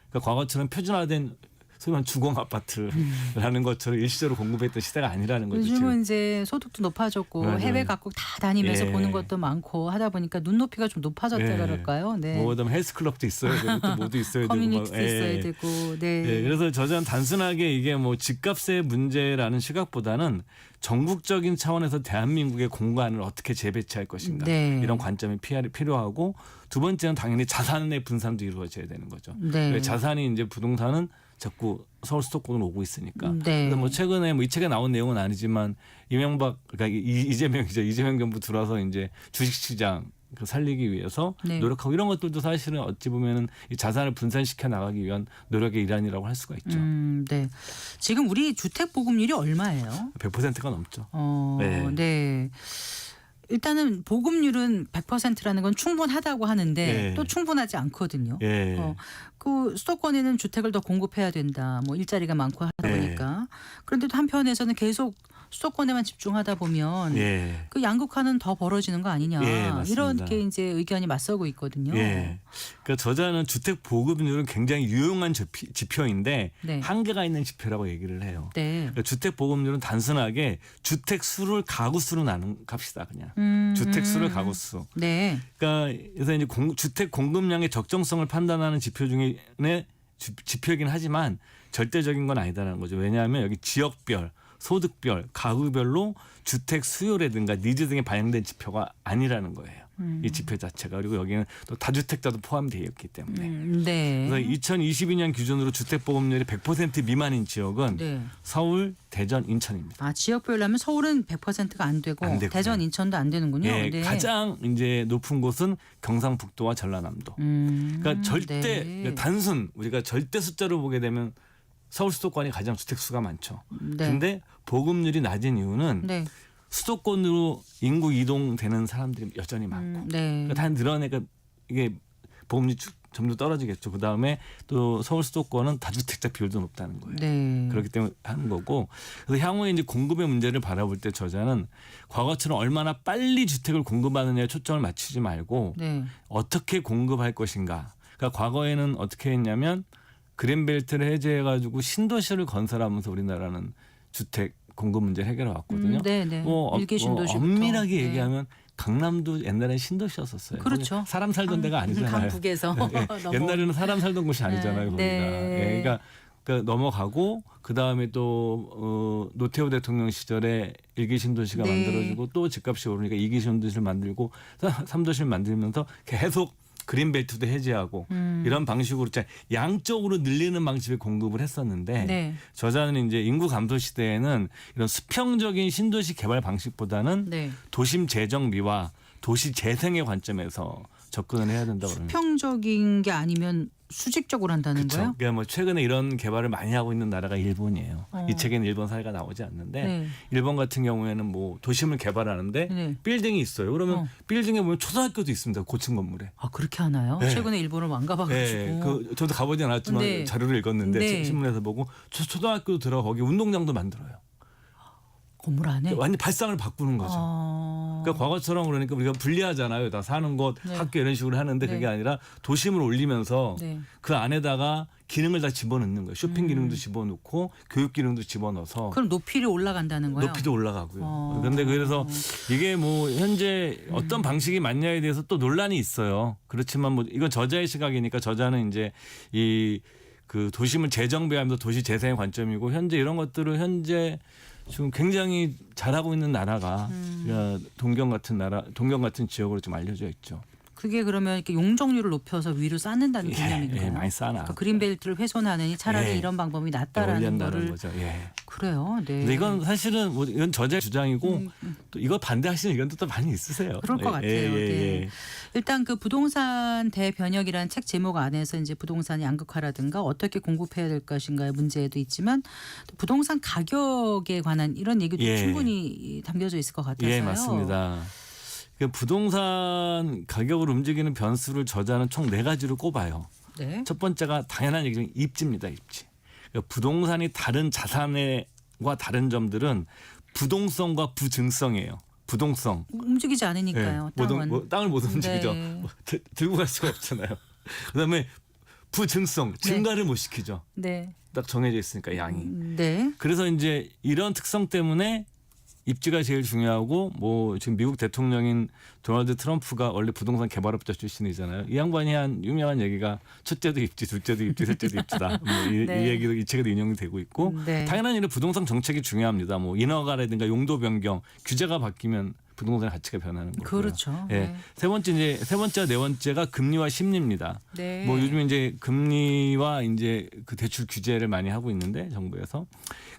Speaker 6: 그러니까 과거처럼 표준화된 소위 말하는 주공 아파트라는 것처럼 일시적으로 공급했던 시대가 아니라는 거죠. 지금.
Speaker 1: 요즘은 이제 소득도 높아졌고
Speaker 6: 맞아요.
Speaker 1: 해외 각국 다 다니면서
Speaker 6: 예.
Speaker 1: 보는 것도 많고 하다 보니까 눈높이가 좀 높아졌다
Speaker 6: 예.
Speaker 1: 그럴까요? 네.
Speaker 6: 뭐 그다음에 헬스클럽도 있어야 되고 또 뭐도 있어야 되고
Speaker 1: 커뮤니티도
Speaker 6: 막, 예.
Speaker 1: 있어야 되고. 네.
Speaker 6: 예, 그래서 저자는 단순하게 이게 뭐 집값의 문제라는 시각보다는 전국적인 차원에서 대한민국의 공간을 어떻게 재배치할 것인가
Speaker 1: 네.
Speaker 6: 이런 관점이 필요하고 두 번째는 당연히 자산의 분산도 이루어져야 되는 거죠.
Speaker 1: 네.
Speaker 6: 자산이 이제 부동산은 자꾸 서울 수도권으로 오고 있으니까.
Speaker 1: 네.
Speaker 6: 그래서 뭐 최근에 뭐 이 책에 나온 내용은 아니지만 이명박 그러니까 이재명이죠. 이재명 정부 들어서 이제 주식시장 그 살리기 위해서
Speaker 1: 네.
Speaker 6: 노력하고 이런 것들도 사실은 어찌 보면은 이 자산을 분산시켜 나가기 위한 노력의 일환이라고 할 수가 있죠.
Speaker 1: 네. 지금 우리 주택 보급률이 얼마예요?
Speaker 6: 100%가 넘죠.
Speaker 1: 네.
Speaker 6: 네.
Speaker 1: 일단은 보급률은 100%라는 건 충분하다고 하는데
Speaker 6: 네.
Speaker 1: 또 충분하지 않거든요.
Speaker 6: 예.
Speaker 1: 그 수도권에는 주택을 더 공급해야 된다. 뭐 일자리가 많고 하다
Speaker 6: 네.
Speaker 1: 보니까. 그런데도 한편에서는 계속 수도권에만 집중하다 보면
Speaker 6: 예.
Speaker 1: 그 양극화는 더 벌어지는 거 아니냐.
Speaker 6: 예, 맞습니다.
Speaker 1: 이렇게 이제 의견이 맞서고 있거든요.
Speaker 6: 예. 그러니까 저자는 주택 보급률은 굉장히 유용한 지표인데
Speaker 1: 네.
Speaker 6: 한계가 있는 지표라고 얘기를 해요.
Speaker 1: 네.
Speaker 6: 그러니까 주택 보급률은 단순하게 주택 수를 가구 수로 나눈 값이다 그냥. 주택 수를 가구 수.
Speaker 1: 네.
Speaker 6: 그러니까 그래서 이제 주택 공급량의 적정성을 판단하는 지표 중에 지표이긴 하지만 절대적인 건 아니다라는 거죠. 왜냐하면 여기 지역별, 소득별, 가구별로 주택 수요라든가 니즈 등에 반영된 지표가 아니라는 거예요. 이 지표 자체가. 그리고 여기는 또 다주택자도 포함되어 있기 때문에.
Speaker 1: 네.
Speaker 6: 그래서 2022년 기준으로 주택 보급률이 100% 미만인 지역은
Speaker 1: 네.
Speaker 6: 서울, 대전, 인천입니다.
Speaker 1: 아, 지역별로 하면 서울은 100%가 안 되고
Speaker 6: 안 되고요.
Speaker 1: 대전, 인천도 안 되는군요.
Speaker 6: 예,
Speaker 1: 네.
Speaker 6: 가장 이제 높은 곳은 경상북도와 전라남도. 그러니까 절대
Speaker 1: 네.
Speaker 6: 그러니까 단순 우리가 절대 숫자로 보게 되면 서울 수도권이 가장 주택 수가 많죠.
Speaker 1: 네.
Speaker 6: 근데 보급률이 낮은 이유는
Speaker 1: 네.
Speaker 6: 수도권으로 인구 이동되는 사람들이 여전히 많고
Speaker 1: 네.
Speaker 6: 그러니까 다 늘어나니까 이게 보급률이 점점 떨어지겠죠. 그 다음에 또 서울 수도권은 다주택자 비율도 높다는 거예요.
Speaker 1: 네.
Speaker 6: 그렇기 때문에 하는 거고 그래서 향후에 이제 공급의 문제를 바라볼 때 저자는 과거처럼 얼마나 빨리 주택을 공급하느냐에 초점을 맞추지 말고
Speaker 1: 네.
Speaker 6: 어떻게 공급할 것인가. 그러니까 과거에는 어떻게 했냐면 그린벨트를 해제해가지고 신도시를 건설하면서 우리나라는 주택 공급 문제를 해결해 왔거든요.
Speaker 1: 네, 네. 일개 신도시부터.
Speaker 6: 엄밀하게
Speaker 1: 네.
Speaker 6: 얘기하면 강남도 옛날엔 신도시였었어요.
Speaker 1: 그렇죠.
Speaker 6: 거기 사람 살던 데가 아니잖아요.
Speaker 1: 강북에서
Speaker 6: 예, 옛날에는 사람 살던 곳이 아니잖아요. 거기가.
Speaker 1: 네.
Speaker 6: 예, 그러니까 넘어가고 그 다음에 또 노태우 대통령 시절에 1기 신도시가
Speaker 1: 네.
Speaker 6: 만들어지고 또 집값이 오르니까 2기 신도시를 만들고 3도시를 만들면서 계속 그린벨트도 해제하고 이런 방식으로 양적으로 늘리는 방식의 공급을 했었는데
Speaker 1: 네.
Speaker 6: 저자는 이제 인구 감소 시대에는 이런 수평적인 신도시 개발 방식보다는
Speaker 1: 네.
Speaker 6: 도심 재정비와 도시 재생의 관점에서 접근을 해야 된다고 그럽니다.
Speaker 1: 수평적인 게 아니면 수직적으로 한다는
Speaker 6: 그렇죠.
Speaker 1: 거예요?
Speaker 6: 그러니까 뭐 최근에 이런 개발을 많이 하고 있는 나라가 일본이에요. 이 책에는 일본 사례가 나오지 않는데
Speaker 1: 네.
Speaker 6: 일본 같은 경우에는 뭐 도심을 개발하는데
Speaker 1: 네.
Speaker 6: 빌딩이 있어요. 그러면 빌딩에 보면 초등학교도 있습니다. 고층 건물에.
Speaker 1: 아, 그렇게 하나요?
Speaker 6: 네.
Speaker 1: 최근에 일본을 안 가봐가지고.
Speaker 6: 네, 저도 가보지 않았지만
Speaker 1: 네.
Speaker 6: 자료를 읽었는데
Speaker 1: 네.
Speaker 6: 신문에서 보고 초등학교 들어가 거기 운동장도 만들어요.
Speaker 1: 건물 안에?
Speaker 6: 완전 발상을 바꾸는 거죠. 그러니까 과거처럼 그러니까 우리가 분리하잖아요. 다 사는 곳,
Speaker 1: 네.
Speaker 6: 학교 이런 식으로 하는데
Speaker 1: 네.
Speaker 6: 그게 아니라 도심을 올리면서
Speaker 1: 네.
Speaker 6: 그 안에다가 기능을 다 집어넣는 거예요. 쇼핑 기능도 집어넣고 교육 기능도 집어넣어서
Speaker 1: 그럼 높이를 올라간다는 거예요?
Speaker 6: 높이도 올라가고요.
Speaker 1: 어.
Speaker 6: 그런데 그래서 이게 뭐 현재 어떤 방식이 맞냐에 대해서 또 논란이 있어요. 그렇지만 뭐 이건 저자의 시각이니까 저자는 이제 이 그 도심을 재정비하면서 도시 재생의 관점이고 현재 이런 것들을 현재 지금 굉장히 잘하고 있는 나라가 동경 같은 지역으로 좀 알려져 있죠.
Speaker 1: 그게 그러면 이렇게 용적률을 높여서 위로 쌓는다는 개념인가요?
Speaker 6: 예, 많이 쌓아놔.
Speaker 1: 그러니까 그린벨트를 훼손하느니 차라리
Speaker 6: 예.
Speaker 1: 이런 방법이 낫다라는
Speaker 6: 올린다는
Speaker 1: 거를
Speaker 6: 거죠. 예.
Speaker 1: 그래요. 네.
Speaker 6: 근데 이건 사실은 뭐 이건 저자의 주장이고 또 이거 반대하시는 의견도 또 많이 있으세요.
Speaker 1: 그럴 것 같아요. 네. 일단 그 부동산 대변혁이라는 책 제목 안에서 이제 부동산 양극화라든가 어떻게 공급해야 될 것인가의 문제도 있지만 또 부동산 가격에 관한 이런 얘기도
Speaker 6: 예.
Speaker 1: 충분히 담겨져 있을 것 같아서요.
Speaker 6: 예, 맞습니다. 그 부동산 가격을 움직이는 변수를 저자는 총 4가지로 꼽아요.
Speaker 1: 네.
Speaker 6: 첫 번째가 당연한 얘기는 입지입니다. 입지. 그러니까 부동산이 다른 자산과 다른 점들은 부동성과 부증성이에요. 부동성.
Speaker 1: 움직이지 않으니까요.
Speaker 6: 예,
Speaker 1: 땅은.
Speaker 6: 땅을 못 움직이죠.
Speaker 1: 네.
Speaker 6: 들고 갈 수가 없잖아요. 그다음에 부증성 증가를 못 시키죠.
Speaker 1: 네.
Speaker 6: 딱 정해져 있으니까 양이.
Speaker 1: 네.
Speaker 6: 그래서 이제 이런 특성 때문에 입지가 제일 중요하고 뭐 지금 미국 대통령인 도널드 트럼프가 원래 부동산 개발업자 출신이잖아요. 이 양반이 한 유명한 얘기가 첫째도 입지, 둘째도 입지, 셋째도 입지다. 뭐 이
Speaker 1: 네.
Speaker 6: 얘기도 이 책에도 인용이 되고 있고
Speaker 1: 네.
Speaker 6: 당연한 일은 부동산 정책이 중요합니다. 뭐 인허가라든가 용도 변경, 규제가 바뀌면 부동산의 가치가 변하는 거고요.
Speaker 1: 그렇죠.
Speaker 6: 예.
Speaker 1: 네.
Speaker 6: 세 번째와 네 번째가 금리와 심리입니다.
Speaker 1: 네.
Speaker 6: 뭐 요즘 이제 금리와 이제 그 대출 규제를 많이 하고 있는데 정부에서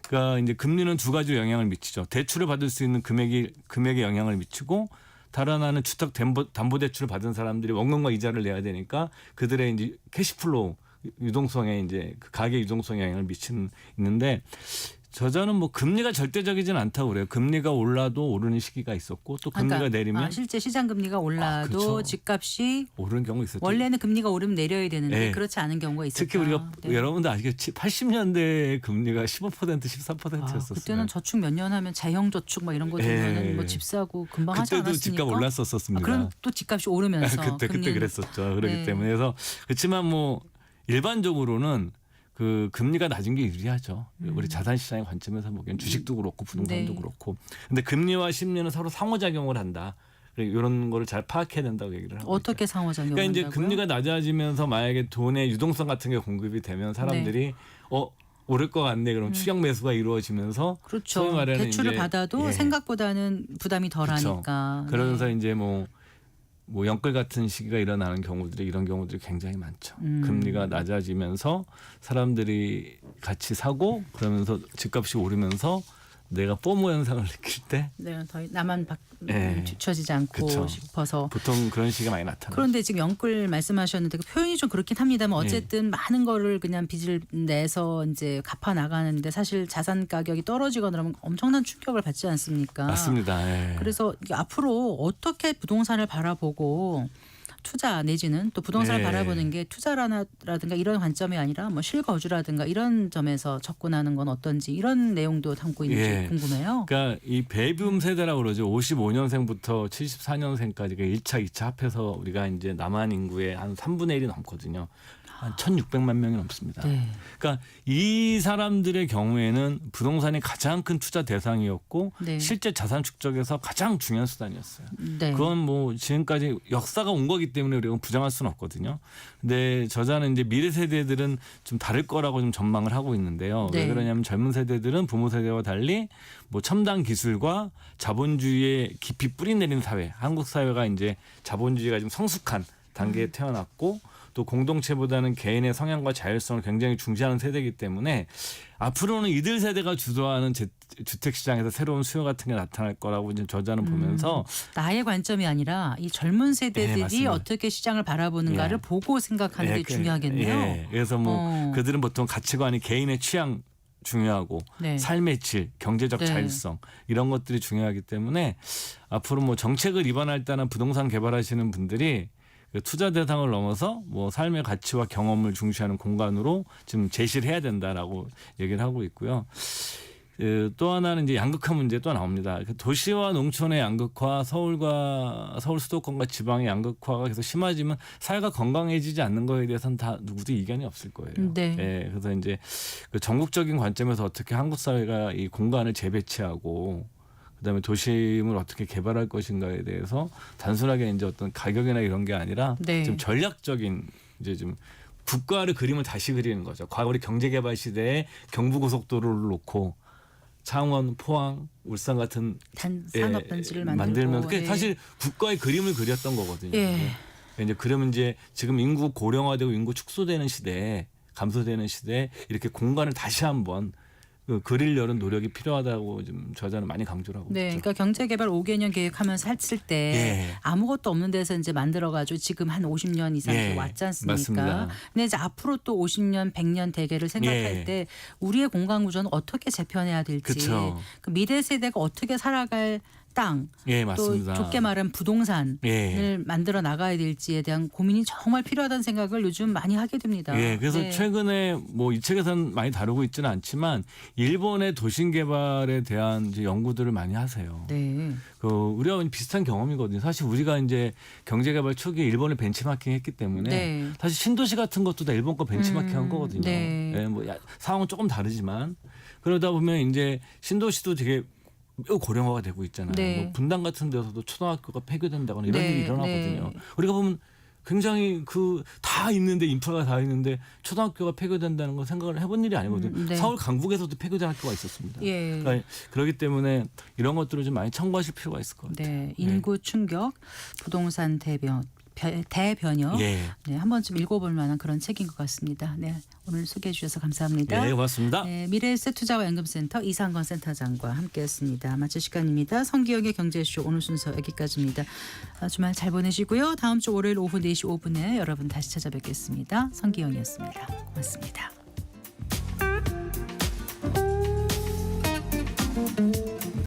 Speaker 6: 그러니까 이제 금리는 두 가지로 영향을 미치죠. 대출을 받을 수 있는 금액에 영향을 미치고 다른 하나는 주택 담보 대출을 받은 사람들이 원금과 이자를 내야 되니까 그들의 이제 캐시플로우 유동성에 이제 그 가계 유동성에 영향을 있는데 저자는 뭐 금리가 절대적이지는 않다고 그래요. 금리가 올라도 오르는 시기가 있었고 또 금리가
Speaker 1: 그러니까,
Speaker 6: 내리면
Speaker 1: 실제 시장 금리가 올라도
Speaker 6: 그렇죠.
Speaker 1: 집값이
Speaker 6: 오르는 경우 있었죠.
Speaker 1: 원래는 금리가 오르면 내려야 되는데
Speaker 6: 네.
Speaker 1: 그렇지 않은 경우가 있었다.
Speaker 6: 특히 우리가
Speaker 1: 네.
Speaker 6: 여러분도 아시겠지 80년대 금리가 15% 13%였었어요.
Speaker 1: 그때는 저축 몇 년 하면 자형 저축 막 이런 거 들면은
Speaker 6: 예.
Speaker 1: 뭐 집 사고 금방 하지
Speaker 6: 그때도
Speaker 1: 않았습니까?
Speaker 6: 집값 올랐었습니다.
Speaker 1: 그럼 또 집값이 오르면서
Speaker 6: 그때
Speaker 1: 금리는
Speaker 6: 그랬었죠. 그렇기
Speaker 1: 네.
Speaker 6: 때문에 그래서 그렇지만 뭐 일반적으로는 그 금리가 낮은 게 유리하죠. 우리 자산 시장의 관점에서 보기엔 주식도 그렇고 부동산도
Speaker 1: 네.
Speaker 6: 그렇고. 근데 금리와 심리는 서로 상호작용을 한다. 이런 거를 잘 파악해야 된다고 얘기를 하고
Speaker 1: 어떻게
Speaker 6: 있죠.
Speaker 1: 상호작용을
Speaker 6: 그러니까 이제
Speaker 1: 한다고요?
Speaker 6: 금리가 낮아지면서 만약에 돈의 유동성 같은 게 공급이 되면 사람들이 오를 것 같네. 그럼 추격 매수가 이루어지면서
Speaker 1: 그렇죠.
Speaker 6: 소위 말하는
Speaker 1: 대출을
Speaker 6: 이제
Speaker 1: 받아도
Speaker 6: 예.
Speaker 1: 생각보다는 부담이 덜하니까.
Speaker 6: 그러면서
Speaker 1: 네.
Speaker 6: 이제 뭐 영끌 같은 시기가 일어나는 경우들이 이런 경우들이 굉장히 많죠. 금리가 낮아지면서 사람들이 같이 사고 그러면서 집값이 오르면서 내가 포모 현상을 느낄 때
Speaker 1: 네, 더 나만
Speaker 6: 예.
Speaker 1: 뒤처지지 않고
Speaker 6: 그쵸.
Speaker 1: 싶어서.
Speaker 6: 보통 그런 시기가 많이 나타나요.
Speaker 1: 그런데 지금 영끌 말씀하셨는데 그 표현이 좀 그렇긴 합니다만 어쨌든 많은 거를 그냥 빚을 내서 이제 갚아 나가는데 사실 자산 가격이 떨어지거나 그러면 엄청난 충격을 받지 않습니까?
Speaker 6: 맞습니다. 예.
Speaker 1: 그래서 이게 앞으로 어떻게 부동산을 바라보고 투자 내지는 또 부동산을
Speaker 6: 네.
Speaker 1: 바라보는 게 투자라든가 이런 관점이 아니라 뭐 실거주라든가 이런 점에서 접근하는 건 어떤지 이런 내용도 담고 있는지
Speaker 6: 예.
Speaker 1: 궁금해요.
Speaker 6: 그러니까 이 베이비붐 세대라고 그러죠. 55년생부터 74년생까지가 1차, 2차 합해서 우리가 이제 남한 인구의 한 3분의 1이 넘거든요. 한 1,600만 명이 넘습니다.
Speaker 1: 네.
Speaker 6: 그러니까 이 사람들의 경우에는 부동산이 가장 큰 투자 대상이었고
Speaker 1: 네.
Speaker 6: 실제 자산 축적에서 가장 중요한 수단이었어요.
Speaker 1: 네.
Speaker 6: 그건 뭐 지금까지 역사가 온 거기 때문에 우리가 부정할 수는 없거든요. 근데 저자는 이제 미래 세대들은 좀 다를 거라고 좀 전망을 하고 있는데요.
Speaker 1: 네.
Speaker 6: 왜 그러냐면 젊은 세대들은 부모 세대와 달리 뭐 첨단 기술과 자본주의에 깊이 뿌리 내린 사회, 한국 사회가 이제 자본주의가 좀 성숙한 단계에 태어났고 또 공동체보다는 개인의 성향과 자율성을 굉장히 중시하는 세대이기 때문에 앞으로는 이들 세대가 주도하는 주택 시장에서 새로운 수요 같은 게 나타날 거라고 이제 저자는 보면서
Speaker 1: 나의 관점이 아니라 이 젊은
Speaker 6: 네,
Speaker 1: 세대들이
Speaker 6: 맞습니다.
Speaker 1: 어떻게 시장을 바라보는가를
Speaker 6: 예.
Speaker 1: 보고 생각하는 게 중요하겠네요.
Speaker 6: 예. 그래서 뭐
Speaker 1: 어.
Speaker 6: 그들은 보통 가치관이 개인의 취향 중요하고
Speaker 1: 네.
Speaker 6: 삶의 질, 경제적
Speaker 1: 네.
Speaker 6: 자율성 이런 것들이 중요하기 때문에 앞으로 뭐 정책을 입안할 때는 부동산 개발하시는 분들이 그 투자 대상을 넘어서 뭐 삶의 가치와 경험을 중시하는 공간으로 지금 제시를 해야 된다라고 얘기를 하고 있고요. 또 하나는 이제 양극화 문제 또 나옵니다. 도시와 농촌의 양극화, 서울 수도권과 지방의 양극화가 계속 심해지면 사회가 건강해지지 않는 거에 대해서는 다 누구도 이견이 없을 거예요.
Speaker 1: 네.
Speaker 6: 예, 그래서 이제 그 전국적인 관점에서 어떻게 한국 사회가 이 공간을 재배치하고 그다음에 도심을 어떻게 개발할 것인가에 대해서 단순하게 이제 어떤 가격이나 이런 게 아니라
Speaker 1: 네.
Speaker 6: 좀 전략적인 이제 좀 국가를 그림을 다시 그리는 거죠. 과거 우리 경제개발 시대에 경부고속도로를 놓고 창원, 포항, 울산 같은
Speaker 1: 산업단지를
Speaker 6: 만들면서 그게
Speaker 1: 예.
Speaker 6: 사실 국가의 그림을 그렸던 거거든요.
Speaker 1: 예.
Speaker 6: 이제 그러면 이제 지금 인구 고령화되고 인구 축소되는 시대에 감소되는 시대에 이렇게 공간을 다시 한번 그리려는 노력이 필요하다고 좀 저자는 많이 강조를 하고
Speaker 1: 네,
Speaker 6: 있죠.
Speaker 1: 그러니까 경제개발 5개년 계획하면서 했을 때
Speaker 6: 예.
Speaker 1: 아무것도 없는 데서 이제 만들어가지고 지금 한 50년 이상
Speaker 6: 예,
Speaker 1: 왔지 않습니까?
Speaker 6: 맞습니다.
Speaker 1: 근데 이제 앞으로 또 50년, 100년 대계를 생각할
Speaker 6: 예.
Speaker 1: 때 우리의 공간 구조는 어떻게 재편해야 될지,
Speaker 6: 그쵸.
Speaker 1: 그 미래 세대가 어떻게 살아갈 땅,
Speaker 6: 예,
Speaker 1: 또
Speaker 6: 맞습니다.
Speaker 1: 좋게 말하면 부동산을
Speaker 6: 예.
Speaker 1: 만들어 나가야 될지에 대한 고민이 정말 필요하다는 생각을 요즘 많이 하게 됩니다.
Speaker 6: 예, 그래서
Speaker 1: 네.
Speaker 6: 최근에 뭐 이 책에서는 많이 다루고 있지는 않지만 일본의 도심 개발에 대한 이제 연구들을 많이 하세요.
Speaker 1: 네.
Speaker 6: 그 우리와 비슷한 경험이거든요. 사실 우리가 이제 경제 개발 초기에 일본을 벤치마킹했기 때문에
Speaker 1: 네.
Speaker 6: 사실 신도시 같은 것도 다 일본 거 벤치마킹한 거거든요.
Speaker 1: 네.
Speaker 6: 예, 뭐 상황은 조금 다르지만 그러다 보면 이제 신도시도 되게 매우 고령화가 되고 있잖아요.
Speaker 1: 네.
Speaker 6: 뭐 분당 같은 데서도 초등학교가 폐교된다거나 이런
Speaker 1: 네,
Speaker 6: 일이 일어나거든요.
Speaker 1: 네.
Speaker 6: 우리가 보면 굉장히 그 다 있는데 인프라가 다 있는데 초등학교가 폐교된다는 건 생각을 해본 일이 아니거든요.
Speaker 1: 네.
Speaker 6: 서울 강북에서도 폐교된 학교가 있었습니다.
Speaker 1: 예.
Speaker 6: 그러니까 그렇기 때문에 이런 것들을 좀 많이 청구하실 필요가 있을 것 같아요.
Speaker 1: 네. 인구 충격, 부동산 대변혁.
Speaker 6: 예.
Speaker 1: 네, 한 번쯤 읽어볼 만한 그런 책인 것 같습니다. 네, 오늘 소개해 주셔서 감사합니다.
Speaker 6: 네, 고맙습니다.
Speaker 1: 네, 미래에셋투자와 연금센터 이상건 센터장과 함께했습니다. 마칠 시간입니다. 성기영의 경제쇼 오늘 순서 여기까지입니다. 주말 잘 보내시고요. 다음 주 월요일 오후 4시 5분에 여러분 다시 찾아뵙겠습니다. 성기영이었습니다. 고맙습니다.